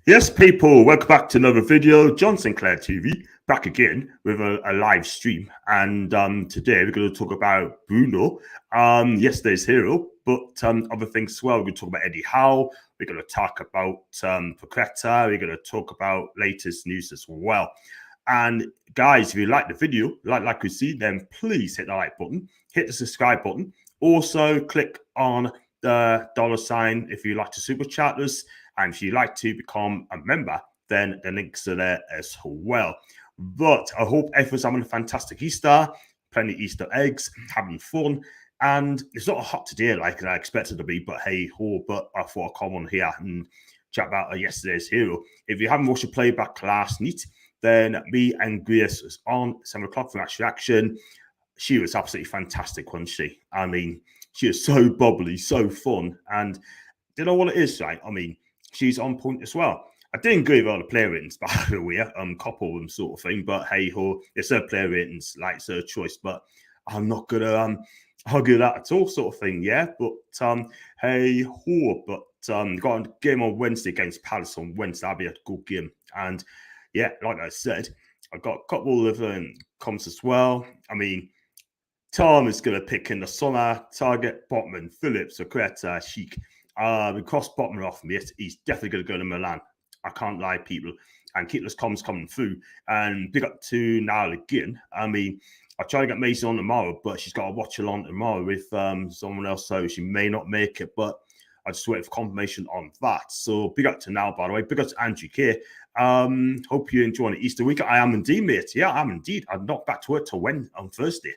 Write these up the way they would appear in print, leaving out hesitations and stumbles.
Yes, people, welcome back to another video. John Sinclair TV, back again with a live stream. And today we're going to talk about Bruno, yesterday's hero, but other things as well. We're going to talk about Eddie Howe. We're going to talk about Paqueta. We're going to talk about latest news as well. And guys, if you like the video, like we see, then please hit the like button, hit the subscribe button. Also, click on the $sign if you like to super chat us. And if you'd like to become a member, then the links are there as well. But I hope everyone's having a fantastic Easter, plenty of Easter eggs, having fun. And it's not hot today like I expected to be, but hey ho, but I thought I'd come on here and chat about yesterday's hero. If you haven't watched the playback last night, then me and Grace was on 7 o'clock for Match Reaction. She was absolutely fantastic, wasn't she? I mean, she was so bubbly, so fun. And you know what it is, right? I mean, she's on point as well. I didn't agree with all the player ratings, by the way, couple of them sort of thing. But hey ho, it's her player ratings, like it's her choice. But I'm not gonna argue that at all, sort of thing. Yeah, but hey ho, but got a game on Wednesday against Palace on Wednesday. That'll be a good game. And yeah, like I said, I've got a couple of comments as well. I mean, Tom is going to pick in the summer, Target, Botman, Phillips, Paqueta, Sheik. We crossed Botman off him. Yes, he's definitely going to go to Milan. I can't lie, people. And keep those comments coming through. And big up to Niall again. I mean, I try to get Mason on tomorrow, but she's got to watch along tomorrow with someone else, so she may not make it. But I just wait for confirmation on that. So big up to Niall, by the way. Big up to Andrew K. Hope you're enjoying the Easter week. I am indeed, mate. Yeah, I am indeed. I'm not back to work till Wednesday on Thursday.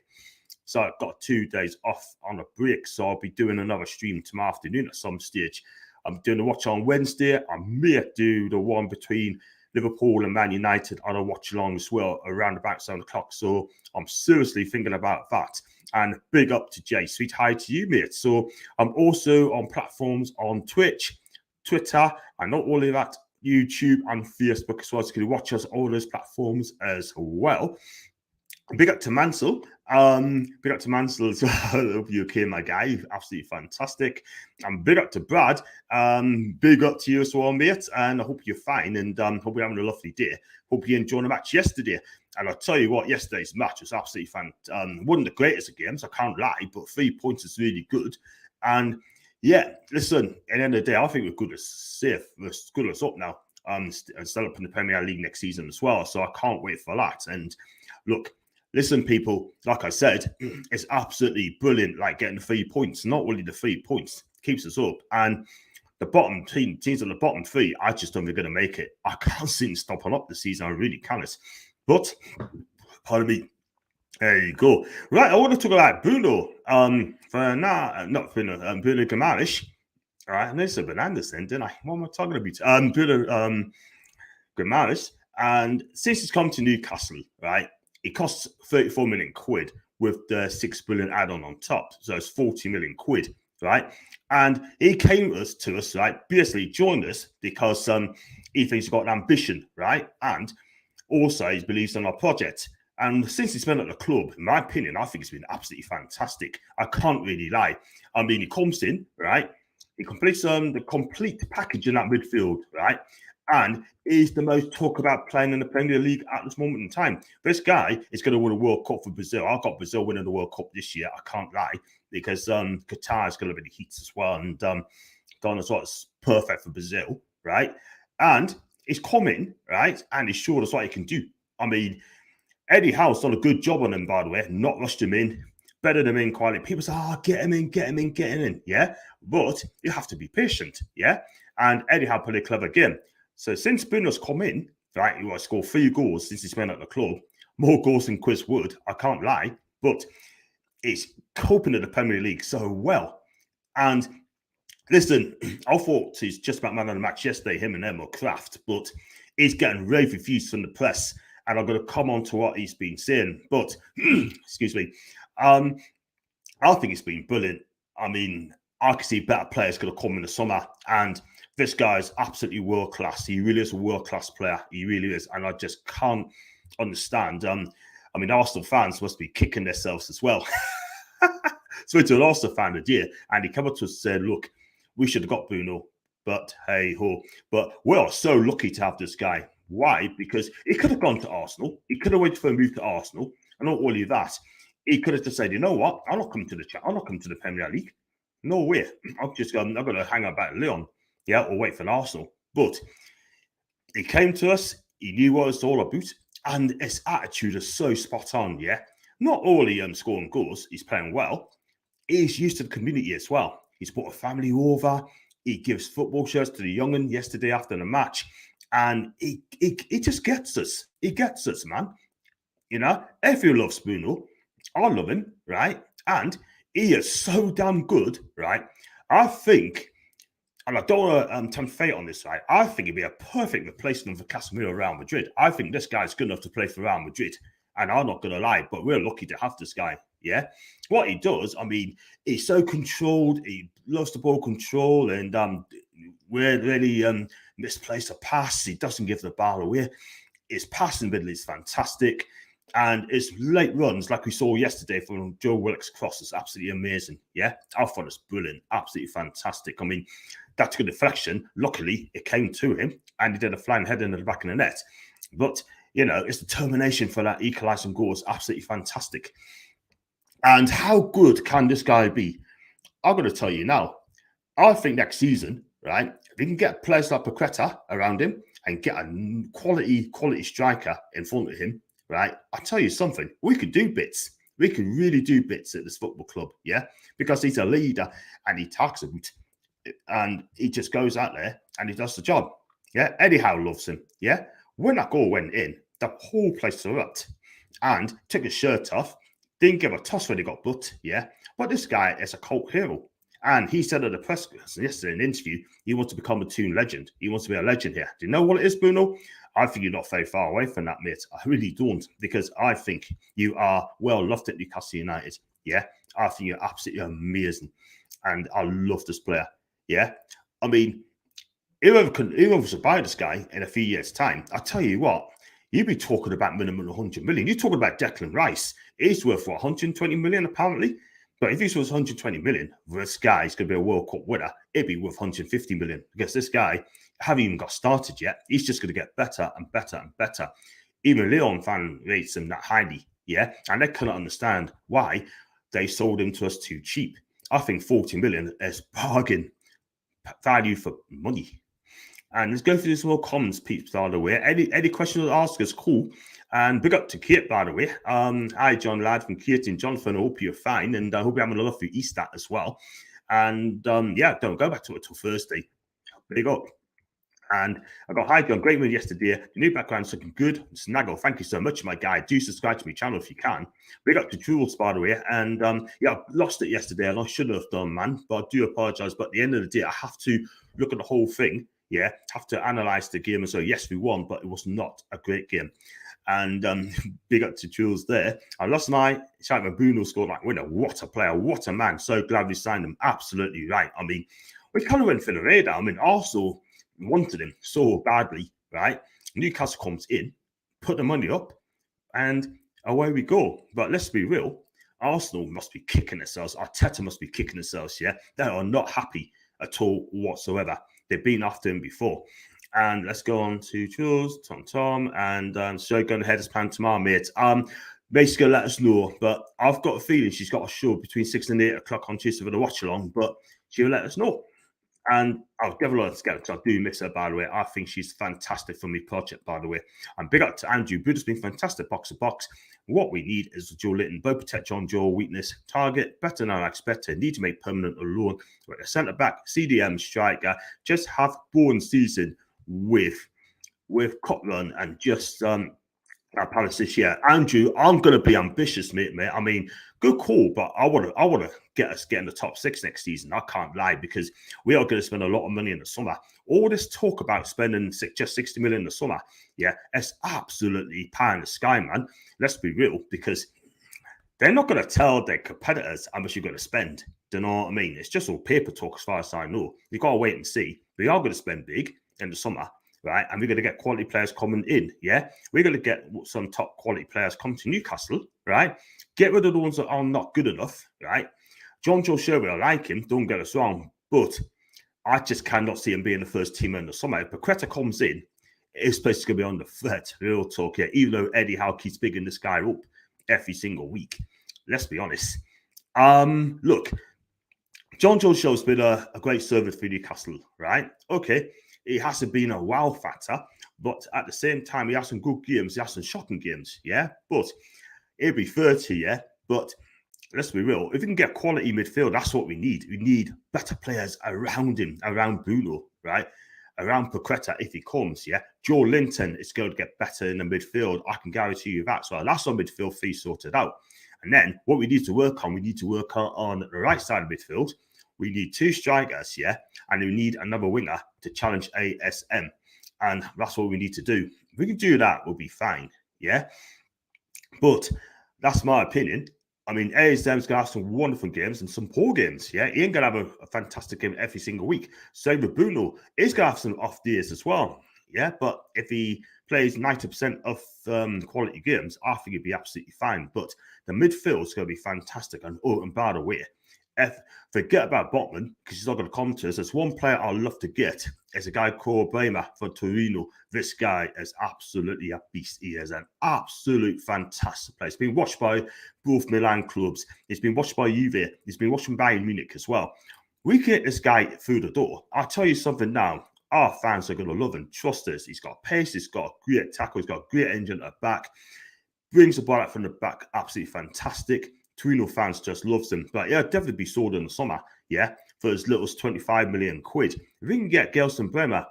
So I've got 2 days off on a break. So I'll be doing another stream tomorrow afternoon at some stage. I'm doing a watch on Wednesday. I may do the one between Liverpool and Man United on a watch along as well around about 7 o'clock. So I'm seriously thinking about that. And big up to Jay. Sweet hi to you, mate. So I'm also on platforms on Twitch, Twitter, and not only that, YouTube and Facebook as well. So you can watch us on all those platforms as well. Big up to Mansell. Big up to Mansell as well. I hope you're okay, my guy. Absolutely fantastic. And big up to Brad. Big up to you as well, mate. And I hope you're fine and hope you're having a lovely day. Hope you enjoyed the match yesterday. And I'll tell you what, yesterday's match was absolutely fantastic. Wasn't the greatest of games, I can't lie, but 3 points is really good. And yeah, listen, at the end of the day, I think we're good as safe. We're good as up now. And still up in the Premier League next season as well. So I can't wait for that. And look, listen, people, like I said, it's absolutely brilliant, like getting the 3 points. Not only the 3 points, keeps us up. And the bottom teams on the bottom 3, I just don't think they're going to make it. I can't see them stopping up this season. I really can't. But, pardon me, there you go. Right, I want to talk about Bruno. Not Bruno, Bruno Guimaraes. All right, I know it's a bananas then, didn't I? What am I talking about? Bruno Guimaraes. And since he's come to Newcastle, right, it costs 34 million quid with the 6 billion add-on on top. So it's 40 million quid, right? And he came to us, right? Basically joined us because he thinks he's got an ambition, right? And also he believes in our project. And since he's been at the club, in my opinion, I think it's been absolutely fantastic. I can't really lie. I mean, he comes in, right? He completes the complete package in that midfield, right? And is the most talked about playing in the Premier League at this moment in time. This guy is going to win a World Cup for Brazil. I've got Brazil winning the World Cup this year. I can't lie, because Qatar is going to be the heats as well. And Donald's is perfect for Brazil, right? And he's coming, right? And he's showed us what he can do. I mean, Eddie Howe's done a good job on him, by the way. Not rushed him in. Better than in quality. People say, get him in, get him in, get him in. Yeah? But you have to be patient, yeah? And Eddie Howe played a clever game. So since Bruno's come in, right, he was scored 3 goals since he's been at the club. More goals than Chris Wood, I can't lie. But he's coping in the Premier League so well. And listen, I thought he's just about man of the match yesterday, him and Emma Kraft, but he's getting rave reviews from the press. And I'm going to come on to what he's been saying. But, excuse me, I think it's been brilliant. I mean, I can see better players going to come in the summer. And this guy is absolutely world-class. He really is a world-class player. He really is. And I just can't understand. I mean, Arsenal fans must be kicking themselves as well. So it's an Arsenal fan today. And he came up to us and said, look, we should have got Bruno. But hey ho. But we're so lucky to have this guy. Why? Because he could have gone to Arsenal. He could have waited for a move to Arsenal. And not only that, he could have just said, you know what? I'm not coming to the chat. I'm not coming to the Premier League. No way. I'm going to hang about Lyon. Yeah, or wait for an Arsenal. But he came to us. He knew what it's all about. And his attitude is so spot on, yeah? Not only scoring goals, he's playing well. He's used to the community as well. He's brought a family over. He gives football shirts to the young'un yesterday after the match. And he just gets us. He gets us, man. You know, everyone loves Bruno. I love him, right? And he is so damn good, right? I think, and I don't want to tempt fate on this, right? I think he'd be a perfect replacement for Casemiro at Real Madrid. I think this guy's good enough to play for Real Madrid. And I'm not going to lie, but we're lucky to have this guy, yeah? What he does, I mean, he's so controlled. He loves the ball control and really misplaced a pass. He doesn't give the ball away. His passing ability is fantastic. And his late runs, like we saw yesterday from Joe Willock's cross, is absolutely amazing. Yeah, I thought it's brilliant, absolutely fantastic. I mean, that's a good deflection. Luckily, it came to him, and he did a flying head into the back of the net. But you know, his determination for that equalising goal is absolutely fantastic. And how good can this guy be? I'm going to tell you now. I think next season, right, if we can get players like Paqueta around him and get a quality striker in front of him, right, I'll tell you something. We could do bits. We could really do bits at this football club, yeah, because he's a leader and he talks about it, and he just goes out there and he does the job. Yeah, Eddie Howe loves him. Yeah, when that goal went in, the whole place erupted and took his shirt off. Didn't give a toss when he got booked. Yeah, but this guy is a cult hero. And he said at the press conference yesterday in an interview, he wants to become a Toon legend. He wants to be a legend here. Do you know what it is, Bruno? I think you're not very far away from that, mate. I really don't, because I think you are well loved at Newcastle United. Yeah, I think you're absolutely amazing. And I love this player. Yeah, I mean, whoever was to buy this guy in a few years' time, I tell you what, you'd be talking about minimum 100 million. You're talking about Declan Rice. He's worth, what, 120 million apparently? But if he's worth 120 million, this guy's going to be a World Cup winner, it'd be worth 150 million, because this guy haven't even got started yet. He's just going to get better and better and better. Even Leon fan rates him that highly, yeah? And they cannot understand why they sold him to us too cheap. I think 40 million is bargain value for money. And let's go through some more comments, peeps, by the way. Any questions to ask us, cool. And big up to Kate, by the way. Hi, John Ladd from Kate and Jonathan. I hope you're fine. And I hope you're having a lovely Easter as well. And yeah, don't go back to it till Thursday. Big up. And I got, hi, John. Great win yesterday. The new background's looking good. Snaggle, thank you so much, my guy. Do subscribe to my channel if you can. Big up to Jules, by the way. And yeah, I lost it yesterday, and I should have done, man. But I do apologize. But at the end of the day, I have to look at the whole thing. Yeah, have to analyze the game. And so, yes, we won, but it was not a great game. And big up to Jules there. I lost my shout when Bruno scored like winner. What a player, what a man. So glad we signed him. Absolutely right. I mean, we kind of went for the radar. I mean, Arsenal wanted him so badly, right? Newcastle comes in, put the money up, and away we go. But let's be real, Arsenal must be kicking themselves. Arteta must be kicking themselves, yeah? They are not happy at all whatsoever. They've been after him before. And let's go on to Jules, Tom, and so going ahead as planned tomorrow, mate. Basically, let us know. But I've got a feeling she's got a show between 6 and 8 o'clock on Tuesday for the watch along, but she'll let us know. And I'll give her a lot of scout because I do miss her, by the way. I think she's fantastic for me project, by the way. And big up to Andrew. Buddha's been fantastic box to box. What we need is Joe Litton, both protect John Joe, weakness, target, better than I expected, need to make permanent alone. With a centre back, CDM striker, just have born season with Cotland and just Palace this year. Andrew, I'm going to be ambitious, mate. I mean, good call, but I want to get us in the top 6 next season. I can't lie, because we are going to spend a lot of money in the summer. All this talk about spending just 60 million in the summer, yeah, it's absolutely pie in the sky, man. Let's be real, because they're not going to tell their competitors how much you're going to spend. Do you know what I mean? It's just all paper talk as far as I know. You've got to wait and see. We are going to spend big in the summer, right? And we're going to get quality players coming in, yeah? We're going to get some top quality players coming to Newcastle, right? Get rid of the ones that are not good enough, right? John Joe Sherwood, I like him, don't get us wrong, but I just cannot see him being the first teamer in the summer. If Paqueta comes in, his place is going to be on the threat. Real talk here. Even though Eddie Howe keeps bigging this guy up every single week. Let's be honest. Look, John Joe Show's been a great service for Newcastle, right? Okay, it hasn't been a wow factor, but at the same time, he has some good games, he has some shocking games, yeah? But he'll be 30, yeah? But let's be real, if we can get quality midfield, that's what we need. We need better players around him, around Bruno, right? Around Paqueta if he comes, yeah? Joe Linton is going to get better in the midfield. I can guarantee you that. So that's our midfield fee sorted out. And then what we need to work on, on the right side of midfield. We need 2 strikers, yeah? And we need another winger to challenge ASM. And that's what we need to do. If we can do that, we'll be fine, yeah? But that's my opinion. I mean, ASM's going to have some wonderful games and some poor games, yeah? He ain't going to have a fantastic game every single week. Same with Bruno. He's going to have some off days as well, yeah? But if he plays 90% of quality games, I think he'd be absolutely fine. But the midfield is going to be fantastic. And by the way, forget about Botman, because he's not going to come to us. There's one player I'd love to get. It's a guy called Bremer for Torino. This guy is absolutely a beast. He is an absolute fantastic player. He's been watched by both Milan clubs. He's been watched by Juve. He's been watched by Bayern Munich as well. We can get this guy through the door. I'll tell you something now. Our fans are going to love him. Trust us. He's got pace. He's got a great tackle. He's got a great engine at the back. Brings the ball out from the back. Absolutely fantastic. Torino fans just loves him. But yeah, definitely be sold in the summer, yeah, for as little as 25 million quid. If we can get Gelson Bremer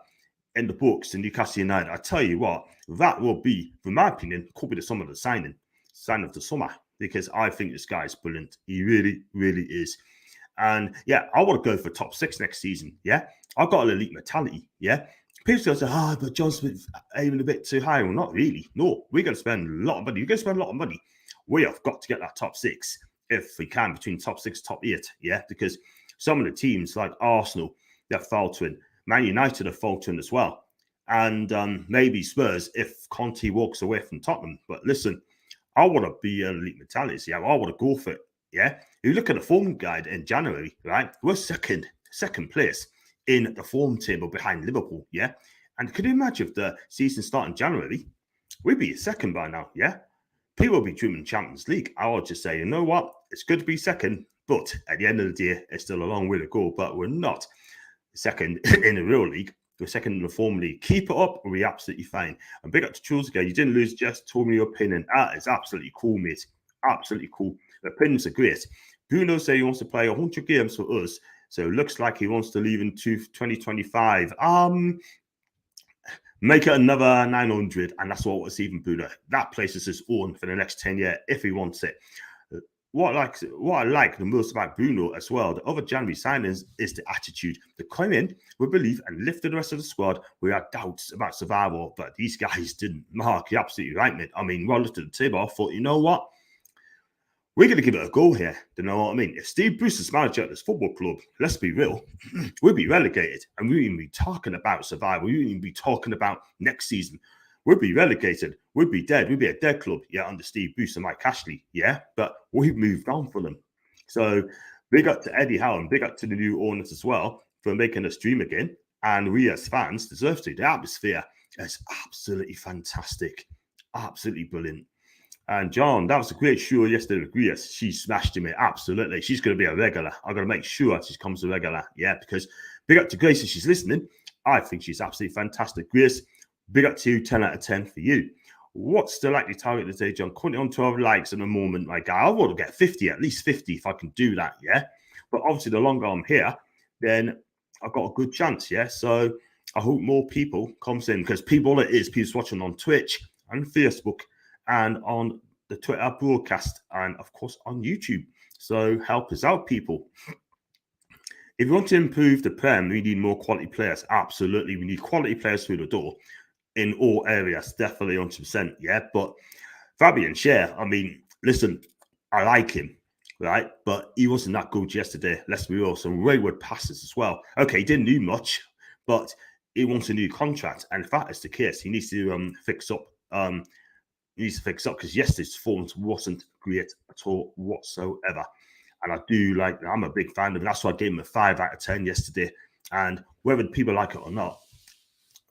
in the books in Newcastle United, I tell you what, that will be, in my opinion, could be the summer of the sign of the summer, because I think this guy is brilliant. He really, really is. And yeah, I want to go for top 6 next season, yeah. I've got an elite mentality, yeah. People going to say, but John Smith aiming a bit too high. Well, not really. No, we're going to spend a lot of money. You're going to spend a lot of money. We have got to get that top 6 if we can, between top 6, top 8, yeah, because some of the teams like Arsenal, they're faltering. Man United are faltering as well. And maybe Spurs if Conte walks away from Tottenham. But listen, I want to be an elite mentality. Yeah, I want to go for it, yeah. If you look at the form guide in January, right, we're second place in the form table behind Liverpool, yeah. And can you imagine if the season started in January, we'd be second by now, yeah. People will be dreaming Champions League. I would just say, you know what? It's good to be second, but at the end of the day, it's still a long way to go. But we're not second in the real league. We're second in the form league. Keep it up, we'll be absolutely fine. And big up to Jules again. You didn't lose, just told me your opinion. That is absolutely cool, mate. Absolutely cool. The opinions are great. Bruno said he wants to play 100 games for us. So it looks like he wants to leave in 2025. Make it another 900, and that's what was even Bruno. That place is his own for the next 10 years if he wants it. What I like the most about Bruno as well, the other January signings, is the attitude. They come in with belief and lifted the rest of the squad. We had doubts about survival, but these guys didn't. Mark, you're absolutely right, mate. I mean, well, looked at the table, I thought, you know what? We're going to give it a go here. Do you know what I mean? If Steve Bruce is manager at this football club, let's be real, we'll be relegated. And we won't even be talking about survival. We won't even be talking about next season. We'll be relegated. We'll be dead. We'll be a dead club, yeah, under Steve Bruce and Mike Ashley, yeah? But we've moved on from them. So big up to Eddie Howe and big up to the new owners as well for making us dream again. And we as fans deserve to. The atmosphere is absolutely fantastic. Absolutely brilliant. And John, that was a great show yesterday with Grace. She smashed him, absolutely. She's going to be a regular. I'm going to make sure she comes a regular, yeah, because big up to Grace if she's listening. I think she's absolutely fantastic. Grace, big up to you, 10 out of 10 for you. What's the likely target today, John? Currently on 12 likes at the moment, my guy. I want to get 50, at least 50 if I can do that, yeah? But obviously, the longer I'm here, then I've got a good chance, yeah? So I hope more people comes in, because people watching on Twitch and Facebook and on the Twitter broadcast and, of course, on YouTube. So help us out, people. If you want to improve the Prem, we need more quality players. Absolutely. We need quality players through the door in all areas. Definitely 100%, yeah? But Fabian Schär, I mean, listen, I like him, right? But he wasn't that good yesterday. Let's be real. Some wayward passes as well. Okay, he didn't do much, but he wants a new contract. And if that is the case, he needs to fix up. He needs to fix up, because yesterday's performance wasn't great at all whatsoever. And I do like, I'm a big fan of him. That's why I gave him a 5 out of 10 yesterday. And whether people like it or not,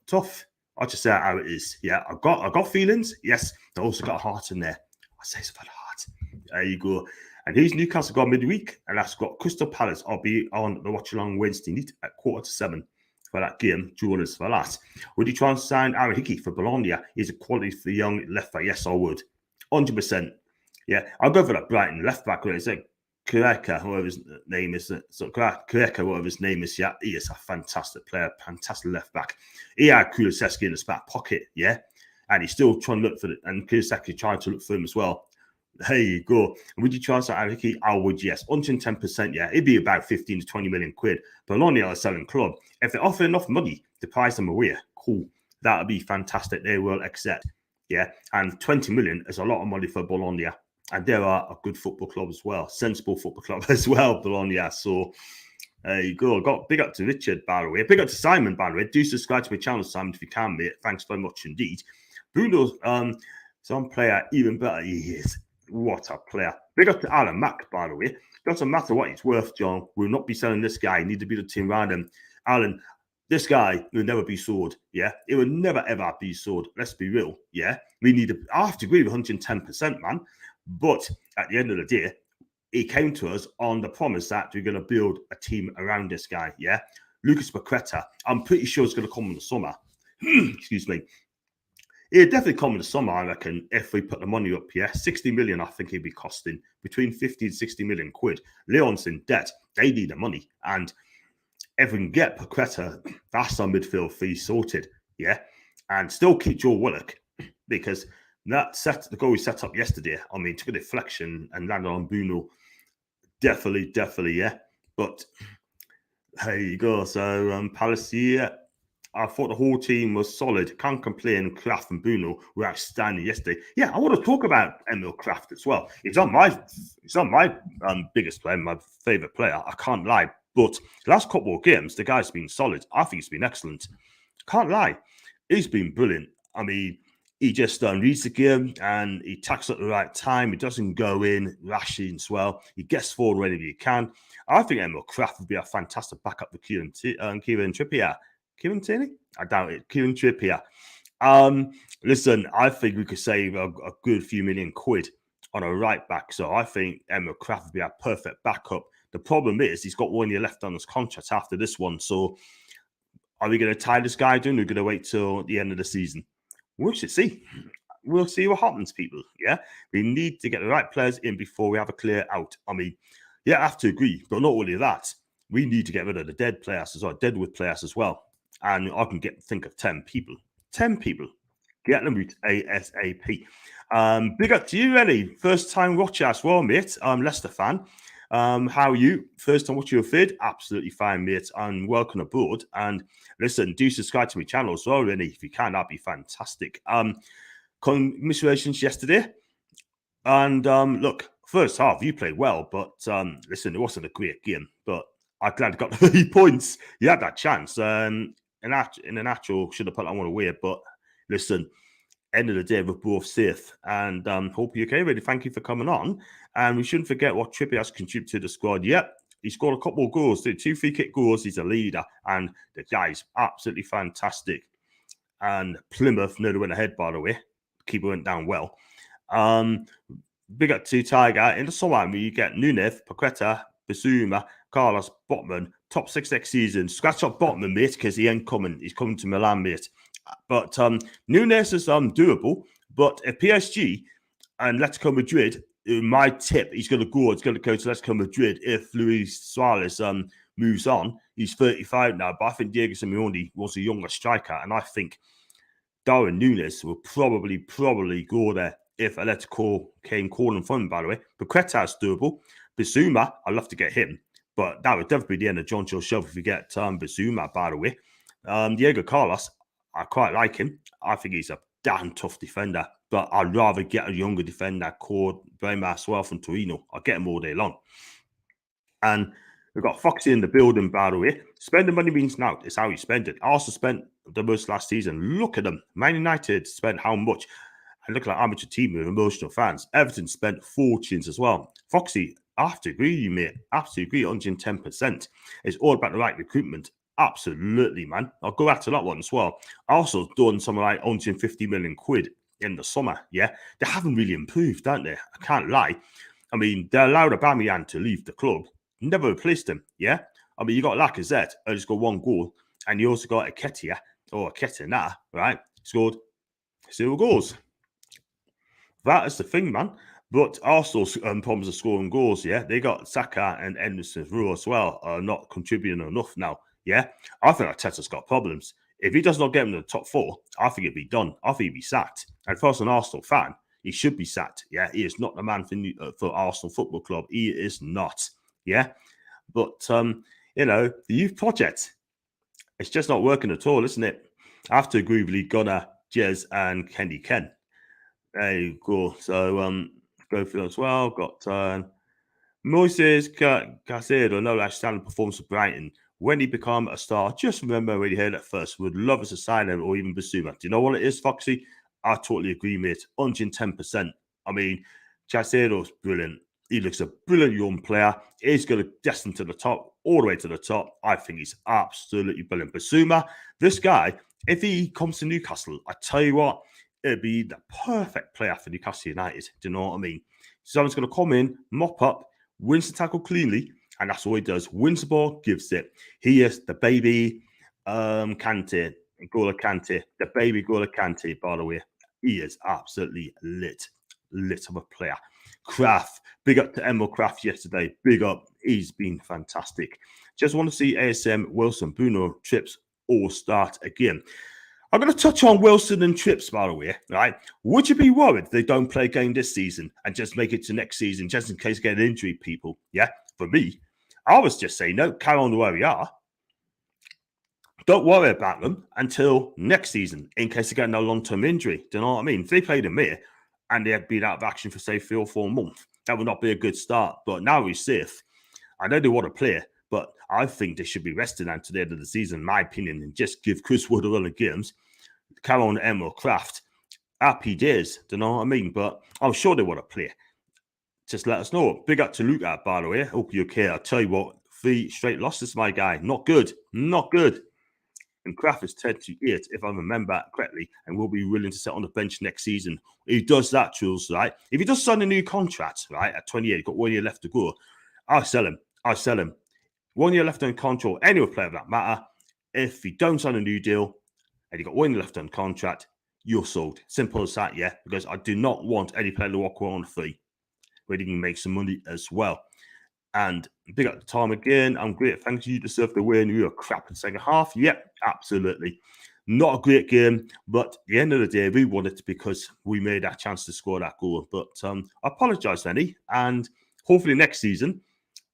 tough. I'll just say how it is. Yeah, I got feelings. Yes, I also got a heart in there. I say it's for the heart. There you go. And here's Newcastle got midweek, and that's got Crystal Palace. I'll be on the watch along Wednesday night at 6:45 for that game. Join us for that. Would you try and sign Aaron Hickey for Bologna? He's a quality for the young left back. Yes, I would. 100%. Yeah, I'll go for that Brighton left back. It's like Kureka, whatever his name is. So Kureka, whatever his name is. Yeah, he is a fantastic player, fantastic left back. He had Kulusevski in his back pocket, yeah, and he's still trying to look for it. And Kulusevski trying to look for him as well. There you go. And would you try that, Ricky? I would, yes. 110%, yeah. It'd be about 15 to 20 million quid. Bologna are a selling club. If they offer enough money to price them away, cool. That would be fantastic. They will accept, yeah. And 20 million is a lot of money for Bologna. And they are a good football club as well. Sensible football club as well, Bologna. So there you go. Got big up to Richard, by the way. Big up to Simon, by the way. Do subscribe to my channel, Simon, if you can, mate. Thanks very much indeed. Bruno's some player, even better he is. What a player. Big up to Alan Mack, by the way. Doesn't matter what he's worth, John. We'll not be selling this guy. Need to be the team around him. Alan, this guy will never be sold. Yeah. It will never, ever be sold. Let's be real. Yeah. We need to, I have to agree with 110%, man. But at the end of the day, he came to us on the promise that we're going to build a team around this guy. Yeah. Lucas Paqueta, I'm pretty sure it's going to come in the summer. Excuse me. It'd definitely come in the summer, I reckon, if we put the money up here. 60 million, I think he'd be costing between 50 and 60 million quid. Leon's in debt. They need the money. And if we can get Paqueta, that's our midfield fee sorted. Yeah. And still keep Joe Willock, because the goal we set up yesterday, I mean, took a deflection and landed on Bruno. Definitely, yeah. But there you go. So, Palace, yeah. I thought the whole team was solid. Can't complain. Kraft and Bruno were outstanding yesterday. Yeah, I want to talk about Emil Kraft as well. He's not my biggest player, my favourite player. I can't lie. But the last couple of games, the guy's been solid. I think he's been excellent. Can't lie. He's been brilliant. I mean, he just reads the game and he tackles at the right time. He doesn't go in rashly and swell. He gets forward whenever he can. I think Emil Kraft would be a fantastic backup for Kieran Trippier. Kieran Tierney? I doubt it. Kieran Trippier. Listen, I think we could save a good few million quid on a right back. So I think Emil Kraft would be a perfect backup. The problem is he's got 1 year left on his contract after this one. So are we going to tie this guy down? We're going to wait till the end of the season. We should see. We'll see what happens, people. Yeah, we need to get the right players in before we have a clear out. I mean, yeah, I have to agree. But not only that, we need to get rid of the dead players as well, deadwood players as well. And I can think of 10 people. 10 people. Get them out ASAP. Big up to you, Rennie. First time watcher as well, mate. Leicester fan. How are you? First time watching your vid? Absolutely fine, mate. And welcome aboard. And listen, do subscribe to my channel as well, Rennie. If you can, that'd be fantastic. Commiserations yesterday. And look, first half, you played well. But listen, it wasn't a great game. But I'm glad I got 30 points. You had that chance. In an actual, should have put that one away. But listen, end of the day, we're both safe. And hope you're okay, really. Thank you for coming on. And we shouldn't forget what Trippier has contributed to the squad. Yep, he scored a couple of goals, 2 free kick goals. He's a leader. And the guy's absolutely fantastic. And Plymouth nearly went ahead, by the way. Keeper went down well. Big up to Tiger. In the summer, you get Nunez, Paqueta, Bissouma, Carlos, Botman, top 6 next season. Scratch up Botman, mate, because he ain't coming. He's coming to Milan, mate. But Nunez is doable. But if PSG and Atletico Madrid, my tip, he's going to go to Atletico Madrid if Luis Suarez moves on. He's 35 now, but I think Diego Simeone was a younger striker, and I think Darwin Nunez will probably go there if Atletico came calling for him, by the way. Paqueta is doable. Bissouma, I'd love to get him. But that would definitely be the end of John Joe Shelf if we get Bissouma, by the way. Diego Carlos, I quite like him. I think he's a damn tough defender. But I'd rather get a younger defender called Brema as well from Torino. I'll get him all day long. And we've got Foxy in the building, by the way. Spending money means now. It's how you spend it. I also spent the most last season. Look at them. Man United spent how much? And look at that amateur team with emotional fans. Everton spent fortunes as well. Foxy, I have to agree with you, mate. Absolutely agree, 110%. It's all about the right recruitment. Absolutely, man. I'll go back to that one as well. Arsenal's done something like 150 million quid in the summer. Yeah, they haven't really improved, don't they? I can't lie. I mean, they allowed Aubameyang to leave the club, never replaced him. Yeah, I mean, you got Lacazette, who's got 1 goal, and you also got Ketia or Ketina, right? Scored 0 goals. That is the thing, man. But Arsenal's problems of scoring goals, yeah, they got Saka and Henderson through as well, not contributing enough now. Yeah, I think Arteta's got problems. If he does not get him to the top 4, I think he'd be done. I think he'd be sacked. And for an Arsenal fan, he should be sacked. Yeah, he is not the man for Arsenal Football Club. He is not. Yeah, but you know, the youth project, it's just not working at all, isn't it? I have to agree with Lee Gunnar, Jez, and Kenny Ken. There you go. So go through as well. Got Moises Caicedo, another outstanding performance for Brighton. When he become a star, just remember when you heard it first, would love us to sign him or even Basuma. Do you know what it is, Foxy? I totally agree, mate. 110%. I mean, Caicedo's brilliant. He looks a brilliant young player. He's going to destined to the top, all the way to the top. I think he's absolutely brilliant. Basuma, this guy, if he comes to Newcastle, I tell you what, it'd be the perfect player for Newcastle United. Do you know what I mean? Someone's going to come in, mop up, wins the tackle cleanly, and that's all he does. Wins the ball, gives it. He is the baby Kante, N'Golo Kante, the baby N'Golo Kante, by the way. He is absolutely lit of a player. Kraft, big up to Emil Kraft yesterday. Big up. He's been fantastic. Just want to see ASM, Wilson, Bruno, Trips all start again. I'm going to touch on Wilson and Trips, by the way, right? Would you be worried they don't play a game this season and just make it to next season just in case they get an injury, people? Yeah, for me, I was just saying, no, carry on the way we are. Don't worry about them until next season in case they get no long-term injury. Do you know what I mean? If they played in May and they had been out of action for, say, 3 or 4 months, that would not be a good start. But now he's safe. I know they want to play, but I think they should be rested until the end of the season, in my opinion, and just give Chris Wood a run of games. Carry on Emil Kraft. Happy days. Do you know what I mean? But I'm sure they want to play. Just let us know. Big up to Luca, by the way. Hope you're okay. I'll tell you what, 3 straight losses, my guy. Not good. Not good. And Kraft is 10 to 8, if I remember correctly, and will be willing to sit on the bench next season. If he does that, Jules, right? If he does sign a new contract, right, at 28, got 1 year left to go, I'll sell him. 1 year left on contract, any other player of that matter. If he don't sign a new deal and you got 1 year left on contract, you're sold. Simple as that, yeah? Because I do not want any player to walk away on a fee where he can make some money as well. And big up the time again. I'm great. Thank you. You deserve the win. You were crap in the second half. Yep, absolutely. Not a great game, but at the end of the day, we won it because we made our chance to score that goal. But I apologise, Lenny. And hopefully next season,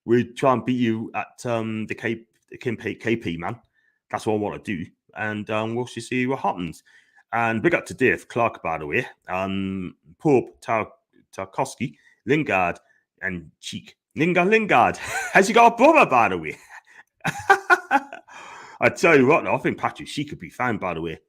we try and beat you at the KP, man. That's what I want to do. And we'll see what happens. And big up to Dave Clark, by the way. Pope, Tarkowski, Lingard, and Cheek. Lingard. Has he got a brother, by the way? I tell you what, I think Patrick Sheik could be fine, by the way.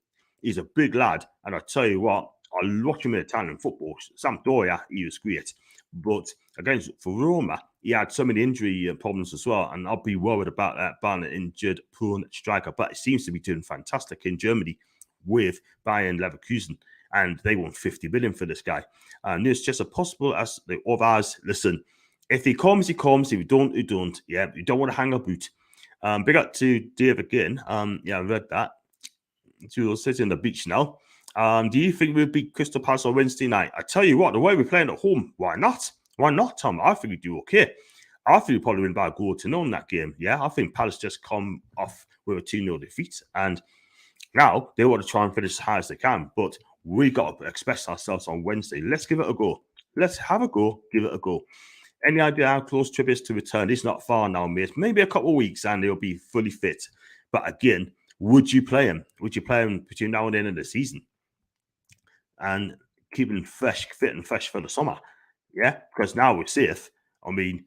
He's a big lad. And I tell you what, I watch him in Italian football. Sampdoria, he was great. But against for Roma, he had so many injury problems as well. And I'll be worried about that being an injured, prone striker. But he seems to be doing fantastic in Germany with Bayern Leverkusen. And they want 50 million for this guy. And it's just as possible as the others. Listen, if he comes, he comes. If he don't, he don't. Yeah, you don't want to hang a boot. Big up to Dave again. Yeah, I read that. So we'll sit on the beach now. Do you think we'll beat Crystal Palace on Wednesday night? I tell you what, the way we're playing at home, why not? Why not, Tom? I think we do okay. I think we probably win by a goal to none in that game. Yeah, I think Palace just come off with a 2-0 defeat. And now they want to try and finish as high as they can. But we got to express ourselves on Wednesday. Let's give it a go. Let's have a go. Give it a go. Any idea how close Tripp is to return? He's not far now, mate. Maybe a couple of weeks and he'll be fully fit. But again, would you play him? Would you play him between now and the end of the season? And keep him fresh, fit and fresh for the summer. Yeah, because now we're safe. I mean,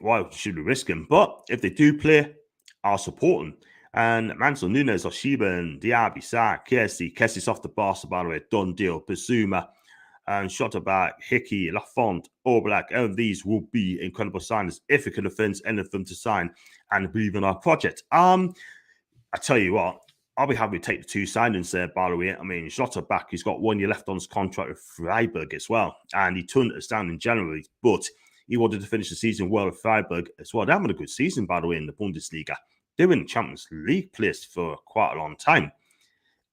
why should we risk him? But if they do play, I'll support them. And Mansell, Nunes, Oshiba, and Diaby, Sarr, Kessie off the Barca, by the way, done deal. Basuma, and Shotterback, Hickey, Lafont, Oblak. All of these will be incredible signings if we can convince any of them to sign and believe in our project. I tell you what, I'll be happy to take the 2 signings there, by the way. I mean, Schlotterbeck, he's got 1 year left on his contract with Freiburg as well. And he turned us down in January, but he wanted to finish the season well with Freiburg as well. They're having a good season, by the way, in the Bundesliga. They were in the Champions League place for quite a long time.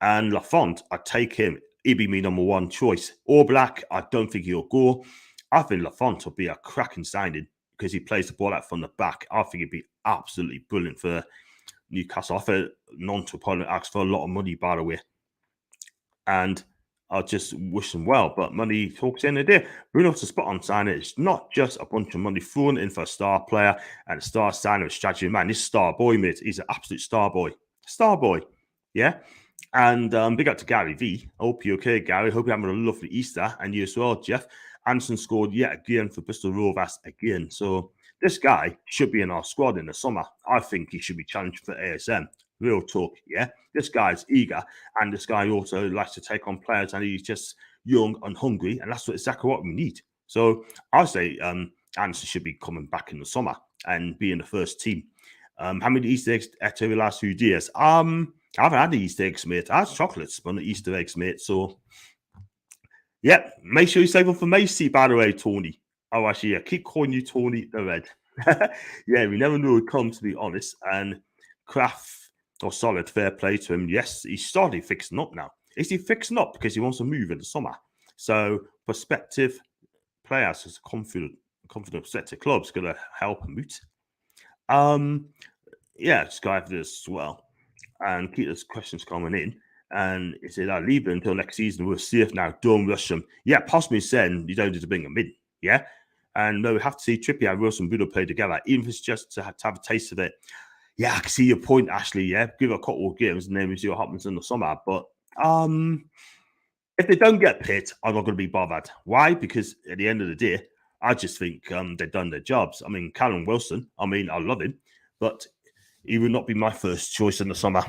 And Lafont, I'd take him. He'd be my number 1 choice. Oblak, I don't think he'll go. I think Lafont will be a cracking signing because he plays the ball out from the back. I think he'd be absolutely brilliant for Newcastle. I feel non-to-opponent asked for a lot of money, by the way. And I just wish them well. But money talks in the day. Bruno's a spot-on signing. It's not just a bunch of money thrown in for a star player and a star signer with strategy. Man, this star boy, mate, he's an absolute star boy. Star boy. Yeah. And big up to Gary V. I hope you're okay, Gary. Hope you're having a lovely Easter. And you as well, Jeff. Anderson scored yet again for Bristol Rovers again. So this guy should be in our squad in the summer. I think he should be challenged for ASM. Real talk, yeah? This guy's eager, and this guy also likes to take on players, and he's just young and hungry, and that's exactly what we need. So I say Anderson should be coming back in the summer and be in the first team. How many Easter eggs over the last few years? I haven't had the Easter eggs, mate. I had chocolates, but not Easter eggs, mate. So, yeah, make sure you save up for Macy, by the way, Tony. Oh, actually, I keep calling you Tony the Red. Yeah, we never knew it would come, to be honest. And Kraft, or Solid, fair play to him. Yes, he's started fixing up now. Is he fixing up because he wants to move in the summer? So, prospective players, as confident prospective clubs, going to help him out. Yeah, just go after this as well. And keep those questions coming in. And he said, I'll leave him until next season. We'll see if now. Don't rush him. Yeah, possibly saying you don't need to bring him in. Yeah. And we have to see Trippier and Wilson Bruno play together, even if it's just to have a taste of it. Yeah, I can see your point, Ashley. Yeah, give it a couple of games and then we see what happens in the summer. But if they don't get picked, I'm not going to be bothered. Why? Because at the end of the day, I just think they've done their jobs. I mean, Callum Wilson, I love him, but he would not be my first choice in the summer.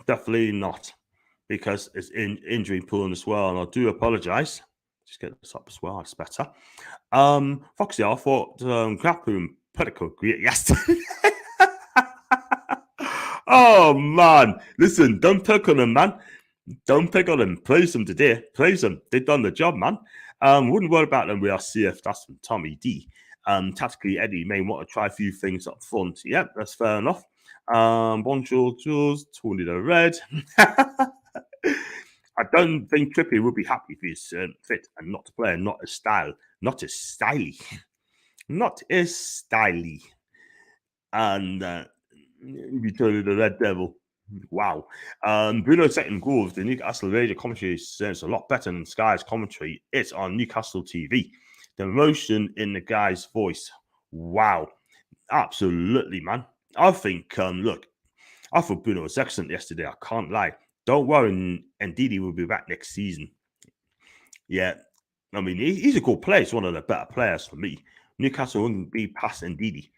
Definitely not, because it's injury prone as well. And I do apologise. Just get this up as well. It's better. Foxy, I thought Grapu Pedicle great yesterday. Oh man, listen, don't pick on them, man. Don't pick on them. Praise them today. Praise them. They've done the job, man. Wouldn't worry about them with our CF. That's from Tommy D. Tactically, Eddie may want to try a few things up front. Yep, that's fair enough. Bonjour, Jules, Tony the Red. I don't think Trippier would be happy if he's fit and not to play, and not as styly. Not as styly. And be Tony the Red Devil. Wow. Bruno's second goal of the Newcastle radio commentary sounds a lot better than Sky's commentary. It's on Newcastle TV. The emotion in the guy's voice. Wow. Absolutely, man. I think, look, I thought Bruno was excellent yesterday. I can't lie. Don't worry, and Didi will be back next season. Yeah. I mean, he's a good player. He's one of the better players for me. Newcastle wouldn't be past Ndidi.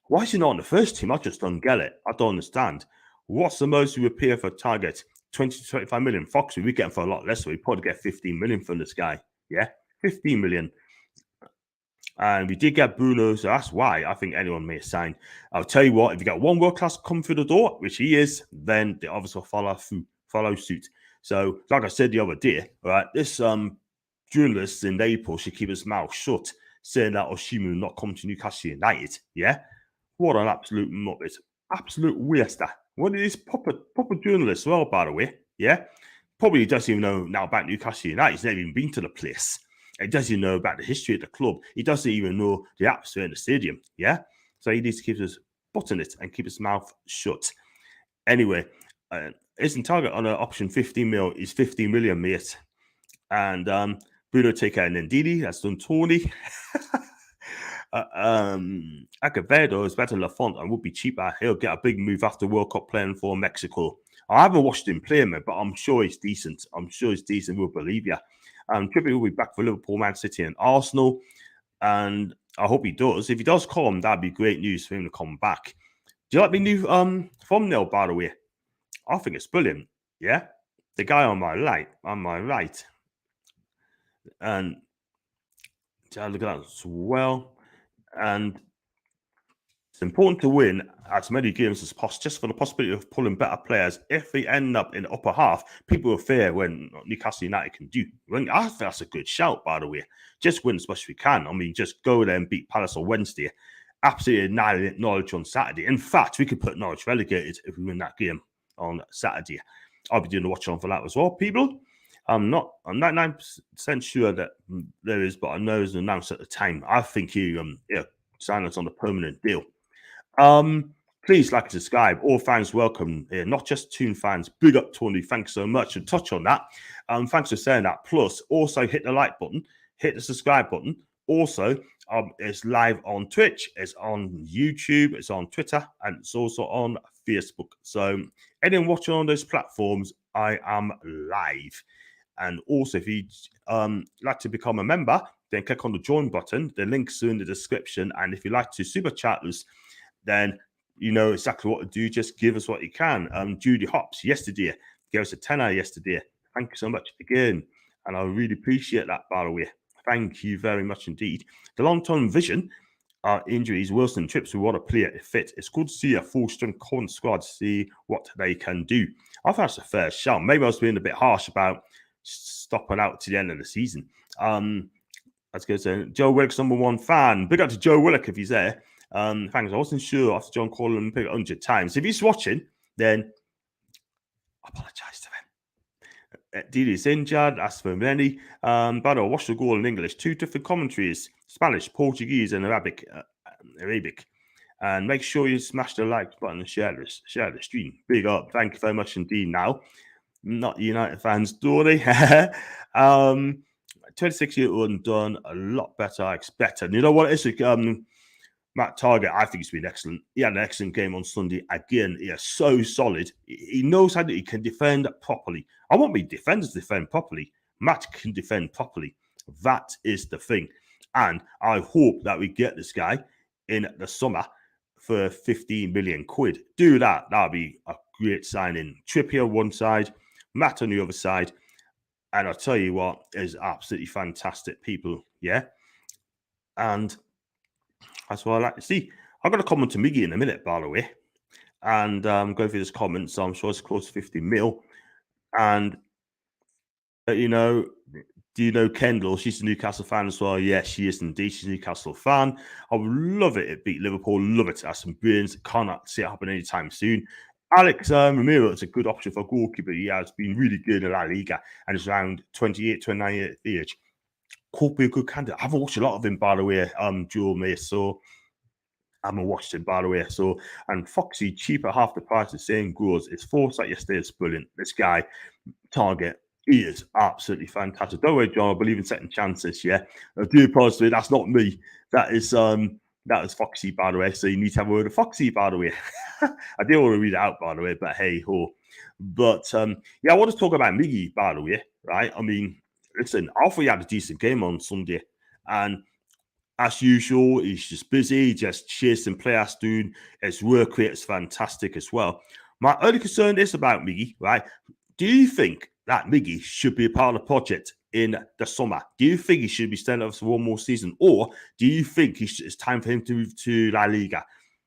Why is he not on the first team? I just don't get it. I don't understand. What's the most we would pay for target? 20 to 25 million. Fox, we get him for a lot less. So we probably get 15 million from this guy. Yeah, 15 million. And we did get Bruno, so that's why I think anyone may sign. I'll tell you what, if you get one world class come through the door, which he is, then the others will follow suit. So, like I said the other day, right, this journalist in April should keep his mouth shut, saying that Oshimu will not come to Newcastle United. Yeah, what an absolute muppet, absolute waster. One of these proper journalists, well, by the way, yeah, probably doesn't even know now about Newcastle United. He's never even been to the place. He doesn't even know about the history of the club. He doesn't even know the atmosphere in the stadium. Yeah, so he needs to keep his butt in it and keep his mouth shut. Anyway, his target on an option 15 mil is 15 million, mate. And Bruno take out an Ndidi. That's done Tony. Acevedo is better than Lafont and would be cheaper. He'll get a big move after World Cup playing for Mexico. I haven't watched him play, man, but I'm sure he's decent. We'll believe you. Trippier will be back for Liverpool, Man City, and Arsenal. And I hope he does. If he does come, that'd be great news for him to come back. Do you like the new thumbnail, by the way? I think it's brilliant. Yeah? the guy on my right, and look at that as well. And it's important to win as many games as possible, just for the possibility of pulling better players. If we end up in the upper half, people will fear when Newcastle United can do. I think that's a good shout, by the way. Just win as much as we can. I mean, just go there and beat Palace on Wednesday. Absolutely annihilate Norwich on Saturday. In fact, we could put Norwich relegated if we win that game on Saturday. I'll be doing the watch on for that as well, people. I'm 99% sure that there is, but I know it was announced at the time. I think he signed us on a permanent deal. Please like and subscribe. All fans welcome here, not just Toon fans. Big up, Tony. Thanks so much. And touch on that. Thanks for saying that. Plus, also hit the like button, hit the subscribe button. Also, it's live on Twitch, it's on YouTube, it's on Twitter, and it's also on Facebook. So, anyone watching on those platforms, I am live. And also, if you'd like to become a member, then click on the join button. The link's in the description. And if you'd like to super chat us, then you know exactly what to do. Just give us what you can. Judy Hops yesterday gave us a tenner yesterday. Thank you so much again. And I really appreciate that, by the way. Thank you very much indeed. The long-term vision are injuries, Wilson trips. We want to play it fit. It's good to see a full-strength current squad, see what they can do. I think that's a fair shout. Maybe I was being a bit harsh about stopping out to the end of the season. Let's go to Joe Willock's #1 fan. Big up to Joe Willock if he's there. Thanks. I wasn't sure after John called him 100 times. If he's watching, then I apologize to him. Didi's injured. That's for many. But I watched the goal in English. 2 different commentaries: Spanish, Portuguese, and Arabic. And make sure you smash the like button and share the stream. Big up. Thank you very much indeed. Now, not United fans, do they? 26-year-old done a lot better. I expect. And you know what? It's Matt Target, I think he's been excellent. He had an excellent game on Sunday. Again, he is so solid. He knows how he can defend properly. I want my defenders to defend properly. Matt can defend properly. That is the thing. And I hope that we get this guy in the summer for 15 million quid. Do that. That'll be a great signing. Trippier one side, Matt on the other side. And I'll tell you what, is absolutely fantastic people. Yeah. And that's what I like to see. I've got a comment to Miggy in a minute, by the way. And go through this comment. So I'm sure it's close to 50 mil. And, you know, do you know Kendall? She's a Newcastle fan as well. Yes, she is indeed. She's a Newcastle fan. I would love it. It beat Liverpool. Love it. That's some brilliance. Cannot see it happen anytime soon. Alex Ramiro is a good option for goalkeeper. He has been really good in La Liga and is around 28, 29 years of age. Could be a good candidate. I haven't watched a lot of him, by the way, Joel May. So I haven't watched him, by the way. So, and Foxy, cheap at half the price, the same goals. His foresight yesterday is brilliant. This guy, Target, he is absolutely fantastic. Don't worry, John. I believe in second chances. Yeah, I do apologize. That's not me. That is Foxy, by the way. So you need to have a word of Foxy, by the way. I didn't want to read it out, by the way, but hey ho. But yeah, I want to talk about Miggy, by the way. Right? I mean, listen, I thought he had a decent game on Sunday, and as usual, he's just busy, just chasing players, doing his work rate is fantastic as well. My only concern is about Miggy, right? Do you think that Miggy should be a part of the project in the summer? Do you think he should be staying up for one more season? Or do you think it's time for him to move to La Liga?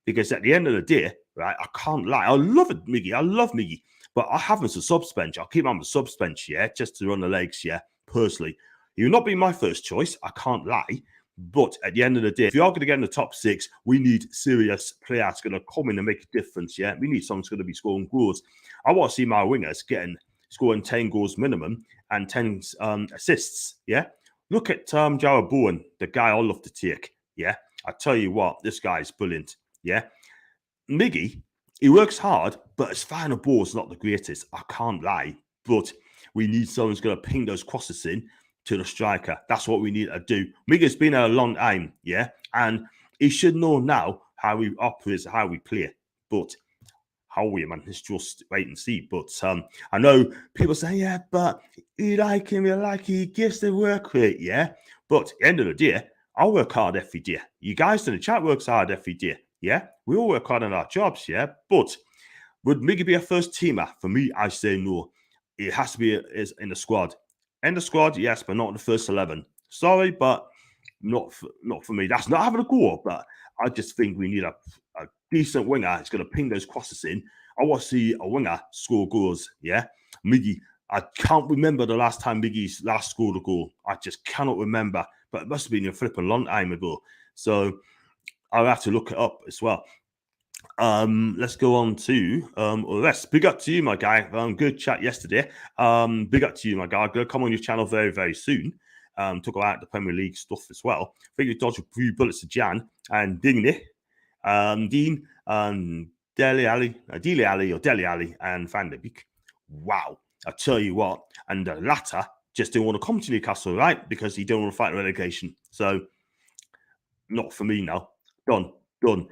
Because at the end of the day, right, I can't lie. I love it, Miggy. I love Miggy. But I have him as a subs bench. I'll keep him on the subs bench, yeah, just to run the legs, yeah, personally. He will not be my first choice. I can't lie. But at the end of the day, if you are going to get in the top 6, we need serious players going to come in and make a difference, yeah? We need someone who's going to be scoring goals. I want to see my wingers scoring 10 goals minimum and 10 assists, yeah? Look at Jarrod Bowen, the guy I love to take, yeah? I tell you what, this guy is brilliant, yeah? Miggy, he works hard, but his final ball is not the greatest. I can't lie. But we need someone who's going to ping those crosses in to the striker. That's what we need to do. Miggy's been there a long time, yeah? And he should know now how we operate, how we play. But how we, man, let's just wait and see. But I know people say, yeah, but you like him, he gives the work rate, yeah? But at the end of the day, I work hard every day. You guys in the chat works hard every day, yeah? We all work hard on our jobs, yeah? But would Miggy be a first teamer? For me, I say no. it has to be is in the squad. In the squad, yes, but not in the first 11. Sorry, but not for me. That's not having a go, but I just think we need a decent winger. It's going to ping those crosses in. I want to see a winger score goals. Yeah, Miggy. I can't remember the last time Miggy's last scored a goal. I just cannot remember, but it must have been a flipping long time ago. So I'll have to look it up as well. Let's go on to let's big up to you, my guy. Good chat yesterday. Big up to you, my guy. I'm gonna come on your channel very, very soon. Talk about the Premier League stuff as well. I think you dodged a few bullets to Jan and Dingley, Dean, Dele Ali, and Van der Beek. Wow, I tell you what, and the latter just didn't want to come to Newcastle, right? Because he didn't want to fight relegation. So not for me now. Done. Do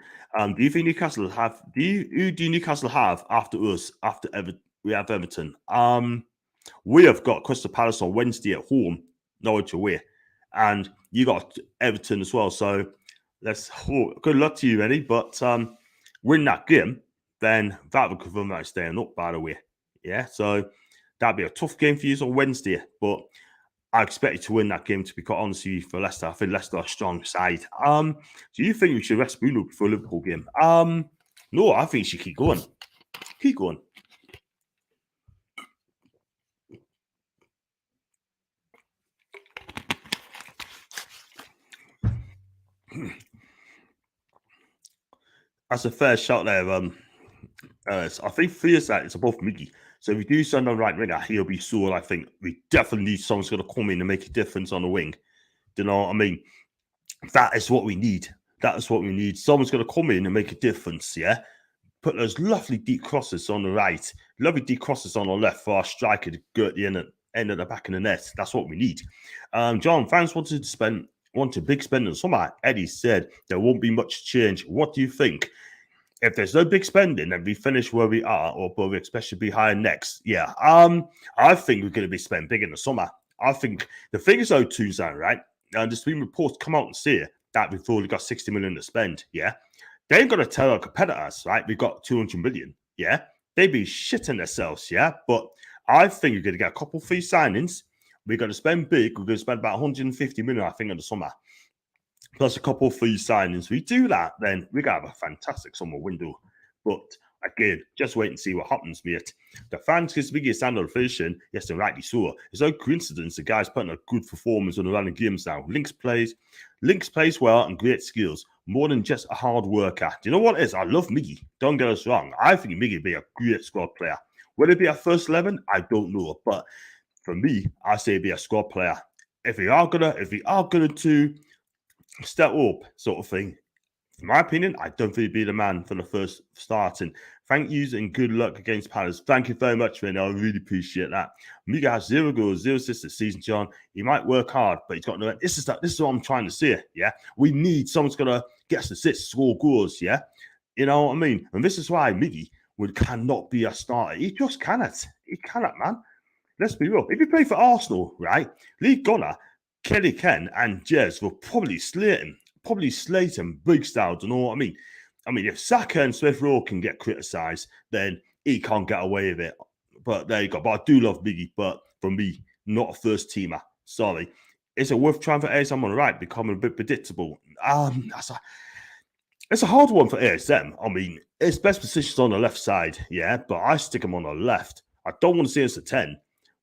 you think Newcastle have? Who do Newcastle have after us? After we have Everton. We have got Crystal Palace on Wednesday at home, Norwich away, and you got Everton as well. So good luck to you, Eddie. But win that game, then that would confirm that staying up. By the way, yeah. So that'd be a tough game for you on Wednesday, but I expect you to win that game, to be quite honest with you, for Leicester. I think Leicester are a strong side. Do you think we should rest Bruno before the Liverpool game? No, I think you should keep going. Keep going. That's a fair shot there. I think for your side, it's above Miggy. So if we do send on right winger, he'll be sore. I think we definitely need someone's going to come in and make a difference on the wing. Do you know what I mean? That is what we need. That is what we need. Someone's going to come in and make a difference, yeah? Put those lovely deep crosses on the right, lovely deep crosses on the left for our striker to go at the end of the back of the net. That's what we need. John, fans want a big spend in summer. Eddie said there won't be much change. What do you think? If there's no big spending, then we finish where we are, or we expect to be higher next. Yeah. I think we're going to be spending big in the summer. I think the figures though, Tuesday, right? And there's been reports come out and say that we've only got 60 million to spend. Yeah. They ain't going to tell our competitors, right? We've got 200 million. Yeah. They'd be shitting themselves. Yeah. But I think we're going to get a couple free signings. We're going to spend big. We're going to spend about 150 million, I think, in the summer. Plus a couple of free signings. We do that, then we're going to have a fantastic summer window. But again, just wait and see what happens, mate. The fans' biggest standard fishing, yes, and rightly so. It's no coincidence the guy's putting a good performance on the running games now. Links plays well and great skills. More than just a hard worker. Do you know what it is? I love Miggy. Don't get us wrong. I think Miggy would be a great squad player. Will it be a first 11? I don't know. But for me, I say be a squad player. If we are gonna to step up, sort of thing. In my opinion, I don't think he'd be the man for the first starting. Thank yous and good luck against Palace. Thank you very much, man. I really appreciate that. Miggy has 0 goals, 0 assists this season, John. He might work hard, but he's got no. This is what I'm trying to say. Yeah, we need someone's gonna get us assists, score goals. Yeah, you know what I mean. And this is why Miggy cannot be a starter. He just cannot. He cannot, man. Let's be real. If you play for Arsenal, right, Lee Gunnar, Kelly Ken, and Jez will probably slate him big style. Do you know what I mean? I mean, if Saka and Smith Rowe can get criticised, then he can't get away with it. But there you go. But I do love Miggy, but for me, not a first teamer. Sorry. Is it worth trying for ASM on the right, becoming a bit predictable? It's a hard one for ASM. I mean, his best position's on the left side, yeah, but I stick him on the left. I don't want to see us at 10.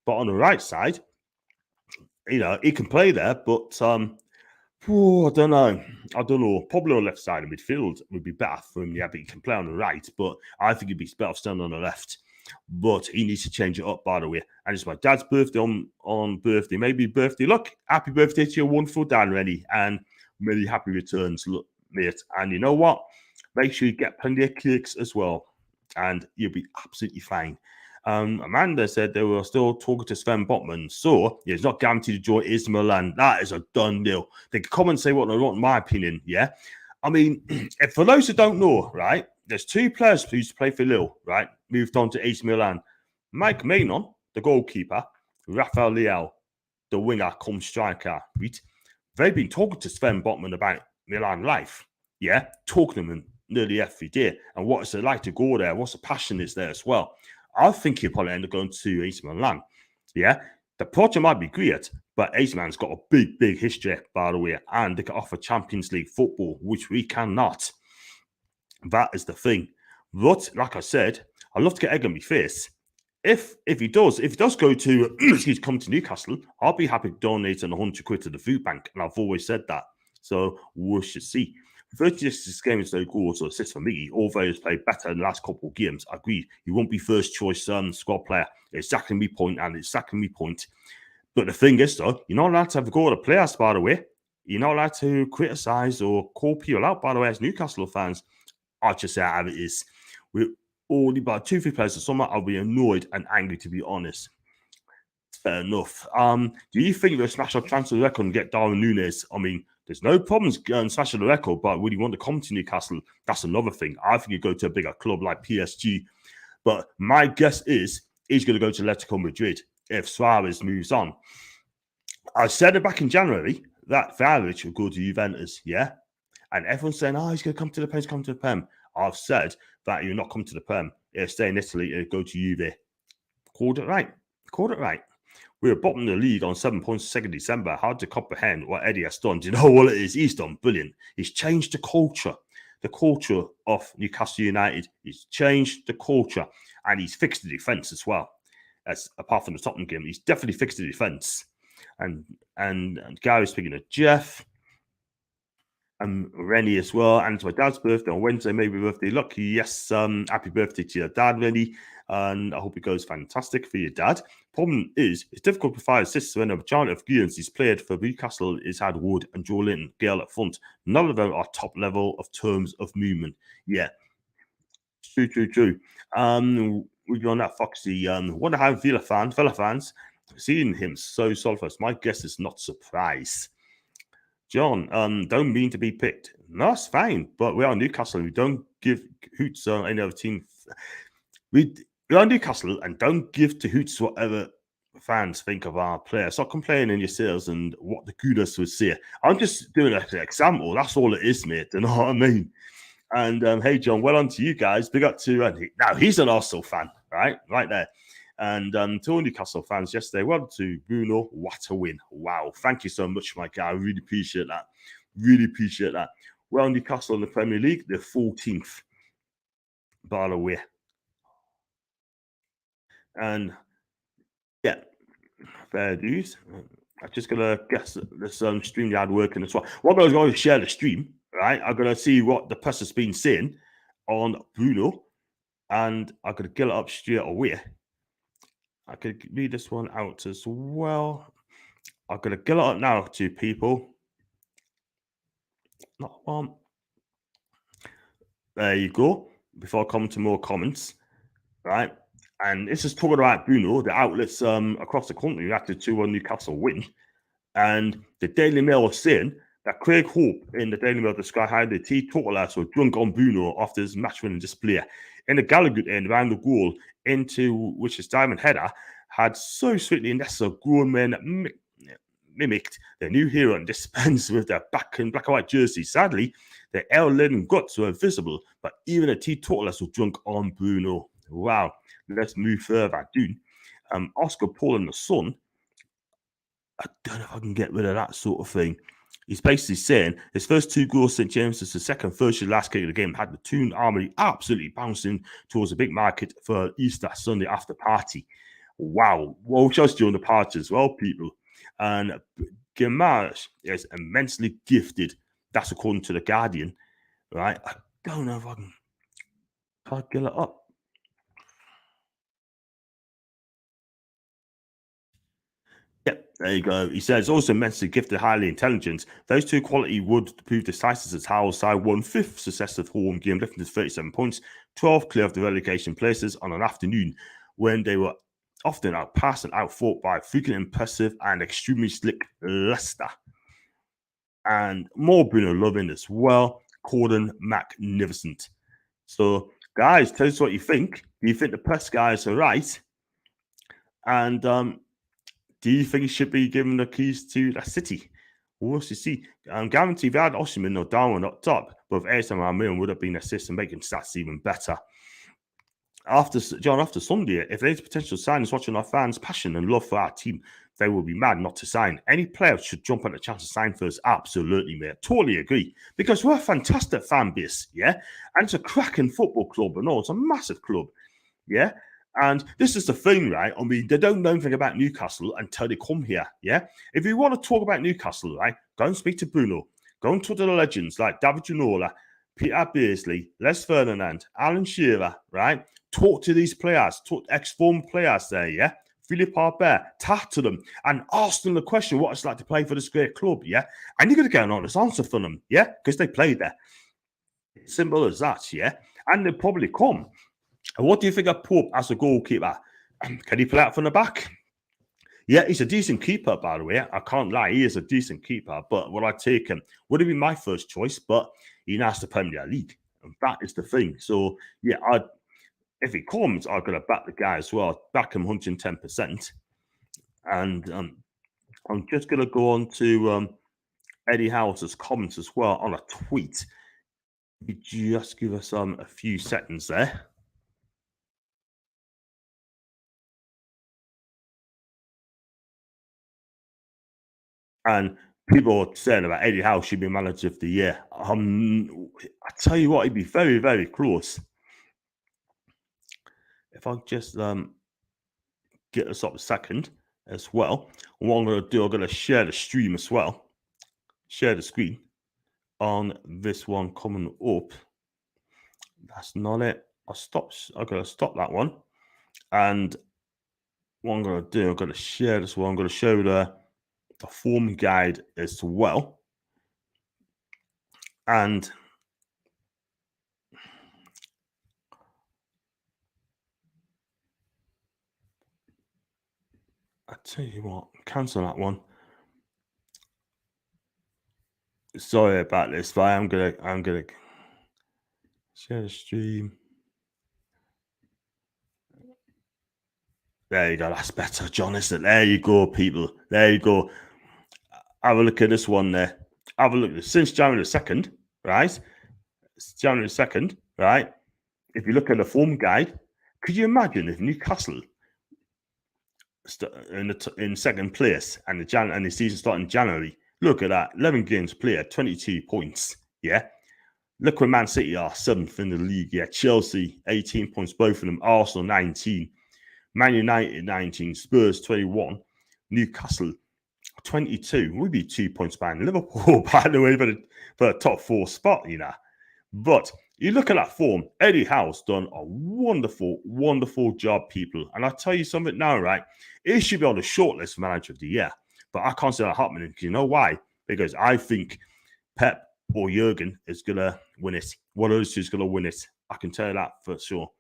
But on the right side, you know, he can play there, but I don't know. Probably on the left side of midfield would be better for him. Yeah, but he can play on the right. But I think he'd be better standing on the left. But he needs to change it up, by the way. And it's my dad's birthday on birthday. Maybe birthday. Look, happy birthday to your wonderful dad, Rennie. And many happy returns, look, mate. And you know what? Make sure you get plenty of cakes as well. And you'll be absolutely fine. Amanda said they were still talking to Sven Botman. So, yeah, it's not guaranteed to join AC Milan. That is a done deal. They can come and say what they want, in my opinion, yeah? I mean, if for those who don't know, right, there's 2 players who used to play for Lille, right, moved on to AC Milan. Mike Maignan, the goalkeeper, Rafael Leao, the winger, come striker, right? They've been talking to Sven Botman about Milan life, yeah? Talking to him nearly every day. And what it's like to go there, what's the passion is there as well. I think he'll probably end up going to AC Milan. Yeah, the project might be great, but AC Milan's got a big history, by the way, and they can offer Champions League football, which we cannot. That is the thing. But like I said, I'd love to get egg on my face. If he does go to come to Newcastle, I'll be happy to donate an 100 quid to the food bank, and I've always said that. So we should see. 36 games, no goals or assists for Miggy. Although he's played better in the last couple of games, I agree. He won't be first choice squad player. Exactly me point, and exactly me point. But the thing is, though, you're not allowed to have a go at the players, by the way. You're not allowed to criticise or call people out, by the way, as Newcastle fans. I'll just say how it is. We're only about 2-3 players in summer. I'll be annoyed and angry, to be honest. Fair enough. Do you think they'll smash our transfer record and get Darwin Núñez? I mean, there's no problems smashing the record, but would you want to come to Newcastle? That's another thing. I think you go to a bigger club like PSG. But my guess is he's going to go to Atletico Madrid if Suarez moves on. I said it back in January that Vlahovic will go to Juventus, yeah? And everyone's saying, he's going to come to the Prem, I've said that he'll not come to the Prem. He'll stay in Italy, he'll go to Juve. Called it right. We were bottom of the league on 7 points 2nd December. Hard to comprehend what Eddie has done. Do you know what it is? He's done brilliant. He's changed the culture of Newcastle United. He's changed the culture, and he's fixed the defence as well. As apart from the Tottenham game, he's definitely fixed the defence. And Gary's speaking of Jeff and Rennie as well. And it's my dad's birthday on Wednesday. Maybe birthday luck. Yes, happy birthday to your dad, Rennie. And I hope it goes fantastic for your dad. Problem is, it's difficult to find assists when a majority of games he's played for Newcastle is had Wood and Joe Linton, Gale up front. None of them are top level of terms of movement. Yeah, true. We've been on that Foxy. Wonder how Villa fans seeing him so solid for us. My guess is not surprise. John, don't mean to be picked. No, that's fine. But we are Newcastle. We don't give hoots on any other team. We are Newcastle and don't give to hoots whatever fans think of our players. Stop complaining yourselves and what the kudos would say. I'm just doing an example. That's all it is, mate. You know what I mean? And hey, John, well on to you guys. Big up to now he's an Arsenal fan, right there. And to all Newcastle fans yesterday, well to Bruno, what a win. Wow. Thank you so much, my guy. I really appreciate that. Well, Newcastle in the Premier League, they're 14th, by the way. And yeah, fair dues. I'm just going to guess this StreamYard working as well. What I was going to share the stream, right? I'm going to see what the press has been saying on Bruno, and I'm going to get it up straight away. I could read this one out as well. I'm going to get it up now to people. Not one. There you go. Before I come to more comments, right? And this is talking about Bruno. The outlets across the country reacted to a Newcastle win. And the Daily Mail was saying that Craig Hope in the Daily Mail described how the teetotalers were drunk on Bruno after his match-winning display. In the Gallagher end, around the goal, into which his diamond header had so sweetly Nessa grown men mimicked their new hero and dispensed with their black and white jersey. Sadly, their ale-laden guts were visible, but even the teetotalers were drunk on Bruno. Wow. Let's move further. Dude, Oscar Paul and the Sun, I don't know if I can get rid of that sort of thing. He's basically saying his first 2 goals St. James is the second first last kick of the game had the Toon Armory absolutely bouncing towards a big market for Easter Sunday after party. Wow. Well, just during the party as well, people. And Guimaraes is immensely gifted. That's according to The Guardian, right? I don't know if I can get it up. Yep, there you go. He says also immensely gifted, highly intelligent. Those 2 quality would prove decisive as Hull side won 5th successive home game, lifting to 37 points, 12 clear of the relegation places on an afternoon when they were often outpassed and outfought by freaking impressive and extremely slick Leicester. And more Bruno loving as well. Corden magnificent. So, guys, tell us what you think. Do you think the press guys are right? And do you think he should be given the keys to the city? We'll see. Guarantee that Osimhen or Darwin up top, but if ASM Armin would have been assist and making stats even better. after Sunday, if there's potential signings watching our fans' passion and love for our team, they will be mad not to sign. Any player should jump on the chance to sign first. Absolutely, mate. Totally agree. Because we're a fantastic fan base, yeah? And it's a cracking football club. And all, it's a massive club, yeah? And this is the thing, right? I mean, they don't know anything about Newcastle until they come here, yeah? If you want to talk about Newcastle, right, go and speak to Bruno. Go and talk to the legends like David Ginola, Peter Beardsley, Les Ferdinand, Alan Shearer, right? Talk to these players, talk ex-former players there, yeah? Philippe Arbert, talk to them and ask them the question what it's like to play for this great club, yeah? And you're going to get an honest answer from them, yeah? Because they played there. Simple as that, yeah? And they'll probably come. And what do you think of Pope as a goalkeeper? Can he play out from the back? Yeah, he's a decent keeper, by the way. I can't lie, he is a decent keeper. But would I take him? Would have been my first choice, but he now has the Premier League. And that is the thing. So, yeah, if he comes, I'm going to back the guy as well. Back him 110%. And I'm just going to go on to Eddie Howe's comments as well on a tweet. Just give us a few seconds there. And people are saying about Eddie Howe should be manager of the year. I tell you what, he'd be very, very close. If I just get us up a second as well. And what I'm going to do, I'm going to share the stream as well. Share the screen on this one coming up. That's not it. I'm going to stop that one. And what I'm going to do, I'm going to share this one. I'm going to show the form guide as well. And I tell you what, cancel that one. Sorry about this, but I'm gonna share the stream. There you go. That's better, John, isn't it? There you go, people. There you go. Have a look at this one there. Have a look at this. Since January the 2nd, right? It's January the 2nd, right? If you look at the form guide, could you imagine if Newcastle in second place and the season starting in January? Look at that. 11 games played, 22 points. Yeah. Look where Man City are, 7th in the league. Yeah. Chelsea, 18 points, both of them. Arsenal, 19. Man United, 19. Spurs, 21. Newcastle, 22. We'd be 2 points behind Liverpool, by the way, for the top 4 spot, you know. But you look at that form, Eddie Howe's done a wonderful, wonderful job, people. And I'll tell you something now, right? He should be on the shortlist for Manager of the Year. But I can't see that happening. You know why? Because I think Pep or Jurgen is going to win it. One of those two is going to win it. I can tell you that for sure.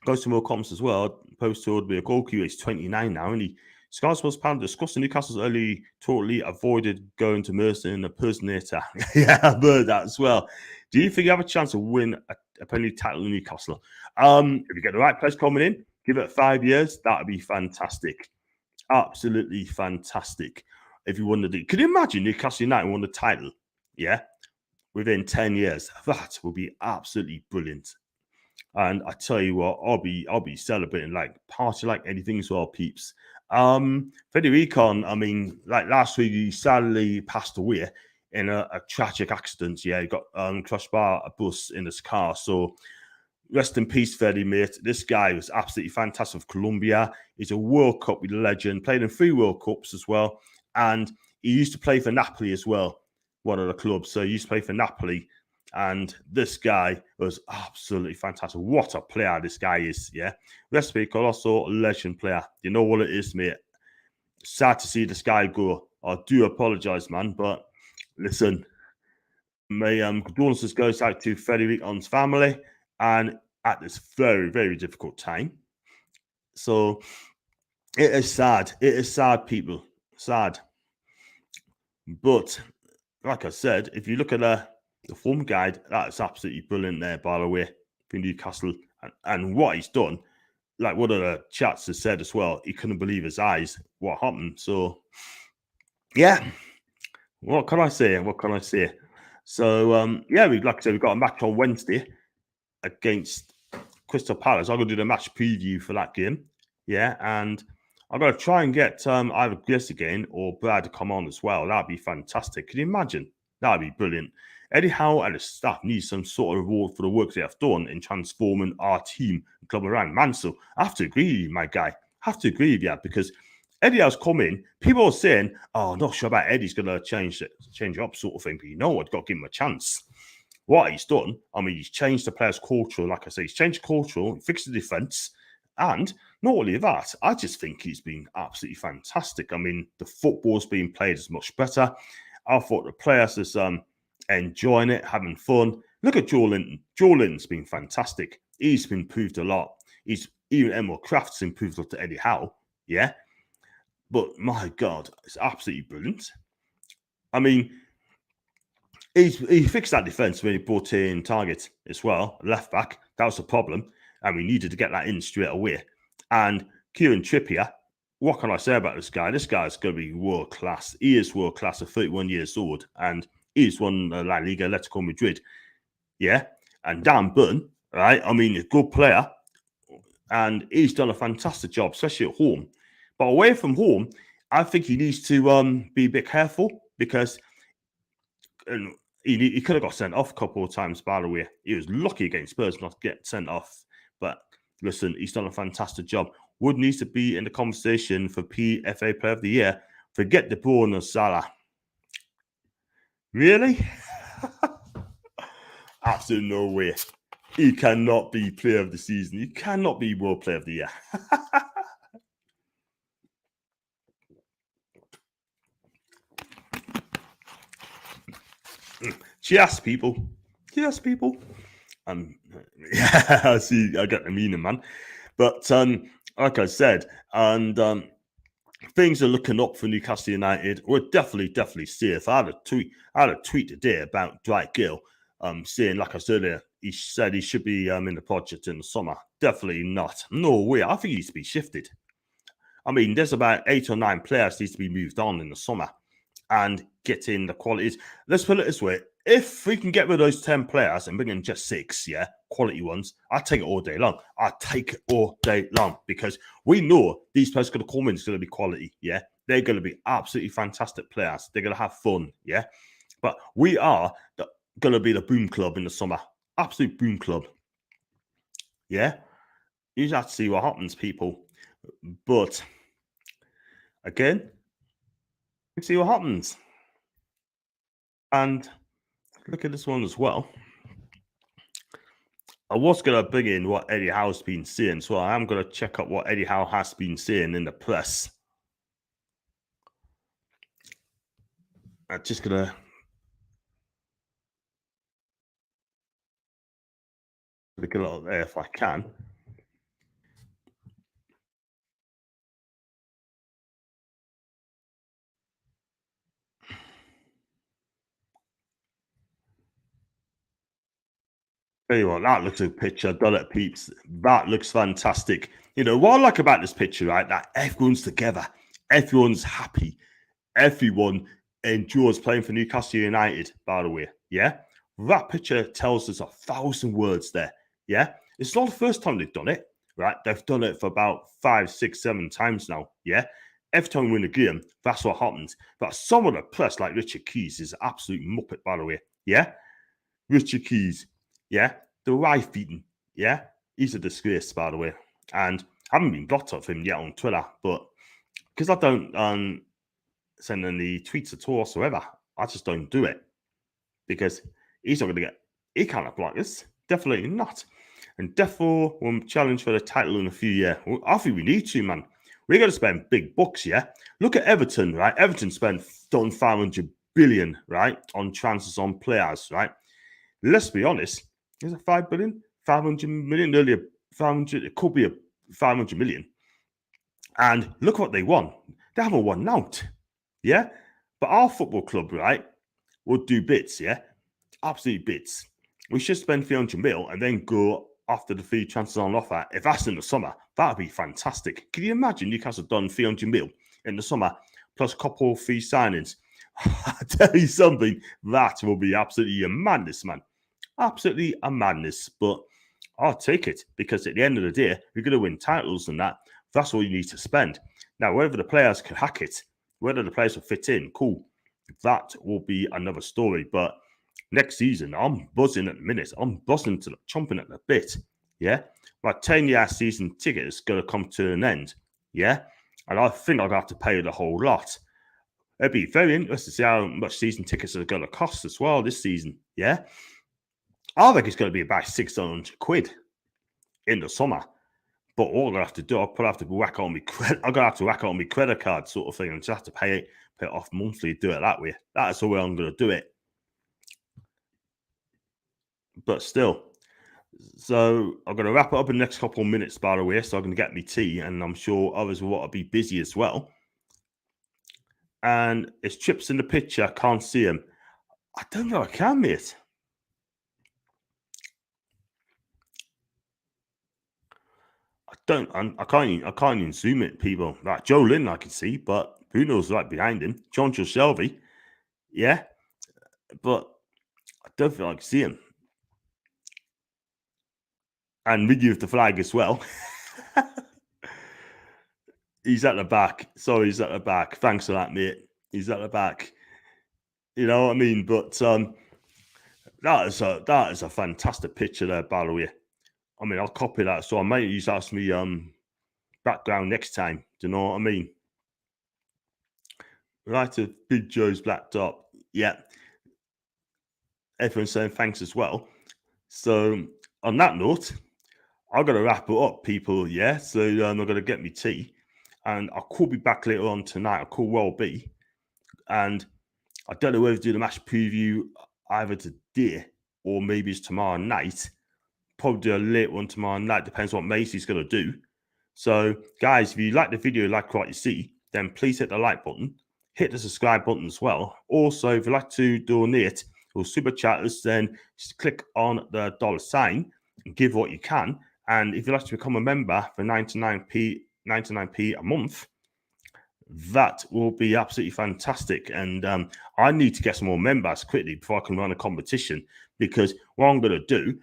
Goes to more comments as well. Post to be a goalkeeper. He's 29 now, and he Sky Sports Pound discussing Newcastle's early totally avoided going to Mercer in a personator. Yeah, I've heard that as well. Do you think you have a chance to win a Premier League title in Newcastle? If you get the right players coming in, give it 5 years, that would be fantastic. Absolutely fantastic. If you won the, could you imagine Newcastle United won the title? Yeah, within 10 years, that would be absolutely brilliant. And I tell you what, I'll be celebrating like party like anything as well, peeps. Federico, I mean, like last week he sadly passed away in a tragic accident. Yeah, he got crushed by a bus in his car. So rest in peace, Freddy, mate. This guy was absolutely fantastic with Colombia. He's a World Cup legend, played in 3 World Cups as well. And he used to play for Napoli as well, one of the clubs. So he used to play for Napoli. And this guy was absolutely fantastic. What a player this guy is, yeah. Rest in peace, also a legend player. You know what it is, mate. Sad to see this guy go. I do apologise, man. But listen, my condolences goes out to Federico's family and at this very, very difficult time. So it is sad. It is sad, people. Sad. But like I said, if you look at the form guide, that's absolutely brilliant there, by the way, for Newcastle. And what he's done, like one of the chats has said as well, he couldn't believe his eyes, what happened. So, yeah, what can I say? What can I say? So, yeah, like I said, we've got a match on Wednesday against Crystal Palace. I'm going to do the match preview for that game. Yeah, and I'm going to try and get either Grace again or Brad to come on as well. That'd be fantastic. Can you imagine? That'd be brilliant. Eddie Howe and his staff need some sort of reward for the work they have done in transforming our team and club around. Man, so I have to agree with you, my guy. I have to agree with you because Eddie Howe's come in. People are saying, "Oh, not sure about Eddie's going to change it up," sort of thing. But you know what? Got to give him a chance. What he's done, I mean, he's changed the players' culture. Like I say, he's changed culture, fixed the defense, and not only that, I just think he's been absolutely fantastic. I mean, the football's being played is much better. I thought the players is enjoying it, having fun. Look at Joe Linton. Joe Linton's been fantastic. He's been improved a lot. Even Emerald Kraft's improved a lot to Eddie Howe. Yeah. But my God, it's absolutely brilliant. I mean, he fixed that defense when he brought in Target as well, left back. That was a problem. And we needed to get that in straight away. And Kieran Trippier, what can I say about this guy? This guy's going to be world class. He is world class at 31 years old. And he's won La Liga, Atletico Madrid. Yeah. And Dan Burn, right? I mean, a good player. And he's done a fantastic job, especially at home. But away from home, I think he needs to be a bit careful because he could have got sent off a couple of times, by the way. He was lucky against Spurs not to get sent off. But listen, he's done a fantastic job. Wood needs to be in the conversation for PFA Player of the Year. Forget De Bruyne and Salah. Really? Absolutely no way. He cannot be Player of the Season. He cannot be World Player of the Year. Cheers, people. Cheers, people. Yeah, I see. I get the meaning, man. But like I said, and things are looking up for Newcastle United. We're definitely safe. I had a tweet today about Dwight Gill, saying, like I said earlier, he said he should be in the project in the summer. Definitely not. No way. I think he needs to be shifted. I mean, there's about 8 or 9 players needs to be moved on in the summer and get in the qualities. Let's put it this way. If we can get rid of those 10 players and bring in just 6, yeah, quality ones, I'd take it all day long. I'd take it all day long because we know these players are going to come in, it's going to be quality, yeah. They're going to be absolutely fantastic players. They're going to have fun, yeah. But we are going to be the boom club in the summer. Absolute boom club. Yeah. You just have to see what happens, people. But again, we see what happens. And look at this one as well. I was going to bring in what Eddie Howe's been saying, so I am going to check out what Eddie Howe has been saying in the press. I'm just going to look a little there if I can. Tell you what, that looks a picture. Done it, peeps. That looks fantastic. You know, what I like about this picture, right? That everyone's together. Everyone's happy. Everyone enjoys playing for Newcastle United, by the way. Yeah? That picture tells us 1,000 words there. Yeah? It's not the first time they've done it, right? They've done it for about 5, 6, 7 times now. Yeah? Every time we win a game, that's what happens. But some of the press, like Richard Keys, is an absolute muppet, by the way. Yeah? Richard Keys. Yeah, the wife beaten. Yeah, he's a disgrace, by the way. And I haven't been blocked off him yet on Twitter, but because I don't send any tweets at all whatsoever, I just don't do it because he's not going to get. He can't block us. Definitely not. And therefore, will challenge for the title in a few years. Well, I think we need to, man. We're going to spend big bucks, yeah. Look at Everton, right? Everton done 500 billion, right, on transfers on players, right. Let's be honest. Is it 5 billion? 500 million? Earlier, 500. It could be a 500 million. And look what they won. They haven't won out. Yeah? But our football club, right, will do bits, yeah? Absolute bits. We should spend 300 mil and then go after the free transfers on offer. If that's in the summer, that would be fantastic. Can you imagine Newcastle done 300 mil in the summer plus a couple of free signings? I tell you something, that will be absolutely a madness, man. Absolutely a madness. But I'll take it, because at the end of the day, you're going to win titles and that. That's all you need to spend. Now, whether the players can hack it, whether the players will fit in, cool. That will be another story. But next season, I'm buzzing at the minute. I'm buzzing to chomping at the bit. Yeah. My 10-year season ticket is going to come to an end. Yeah. And I think I'll have to pay the whole lot. It'd be very interesting to see how much season tickets are going to cost as well this season. Yeah. I think it's going to be about 600 quid in the summer. But all I'm going to have to do, I'll probably have to whack on my credit. I'm going to have to whack on my credit card sort of thing and just have to pay it off monthly, do it that way. That's the way I'm going to do it. But still. So I'm going to wrap it up in the next couple of minutes, by the way. So I'm going to get me tea, and I'm sure others will want to be busy as well. And it's Chips in the picture. I can't see him. I don't know. I can, mate. I can't even zoom it, people. Like Joe Lynn, I can see, but Bruno's right behind him. John Shelby, yeah, but I don't feel like I can see him. And Miggy with the flag as well. He's at the back. Sorry, he's at the back. Thanks for that, mate. He's at the back. You know what I mean? But that is a fantastic picture there, by the way. I mean, I'll copy that, so I might use that as my background next time. Do you know what I mean? Right, to Big Joe's black top. Yeah. Everyone's saying thanks as well. So on that note, I'm going to wrap it up, people. Yeah. So I'm going to get me tea, and I could be back later on tonight. I could well be. And I don't know whether to do the match preview either today or maybe it's tomorrow night. Probably do a late one tomorrow night. Depends what Macy's going to do. So, guys, if you like the video, like what you see, then please hit the like button. Hit the subscribe button as well. Also, if you'd like to donate or super chat us, then just click on the $sign and give what you can. And if you'd like to become a member for 99p a month, that will be absolutely fantastic. And I need to get some more members quickly before I can run a competition, because what I'm going to do,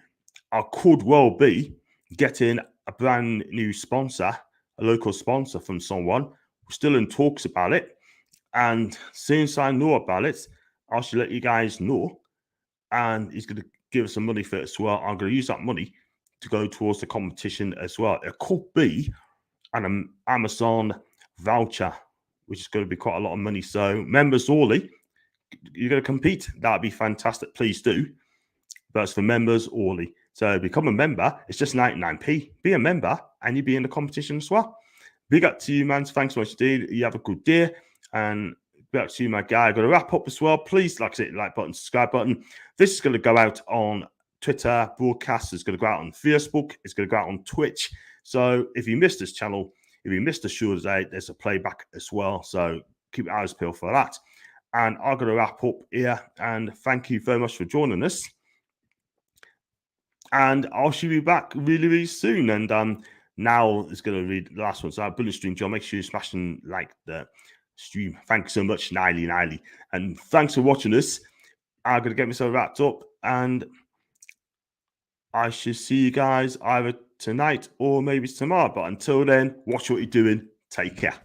I could well be getting a brand new sponsor, a local sponsor from someone. We're still in talks about it. And since I know about it, I should let you guys know. And he's going to give us some money for it as well. I'm going to use that money to go towards the competition as well. It could be an Amazon voucher, which is going to be quite a lot of money. So members only, you're going to compete. That'd be fantastic. Please do. But it's for members only. So become a member. It's just 99p. Be a member and you'll be in the competition as well. Big up to you, man. Thanks so much, dude. You have a good day. And big up to you, my guy. I'm going to wrap up as well. Please, like I said, like button, subscribe button. This is going to go out on Twitter broadcast. It's going to go out on Facebook. It's going to go out on Twitch. So if you missed this channel, if you missed the show today, there's a playback as well. So keep your eyes peeled for that. And I'm going to wrap up here. And thank you very much for joining us. And I should be back really, really soon. And now it's going to read the last one. So I've been a stream, John. Make sure you smash and like the stream. Thanks so much, Niley. And thanks for watching us. I'm going to get myself wrapped up. And I should see you guys either tonight or maybe tomorrow. But until then, watch what you're doing. Take care.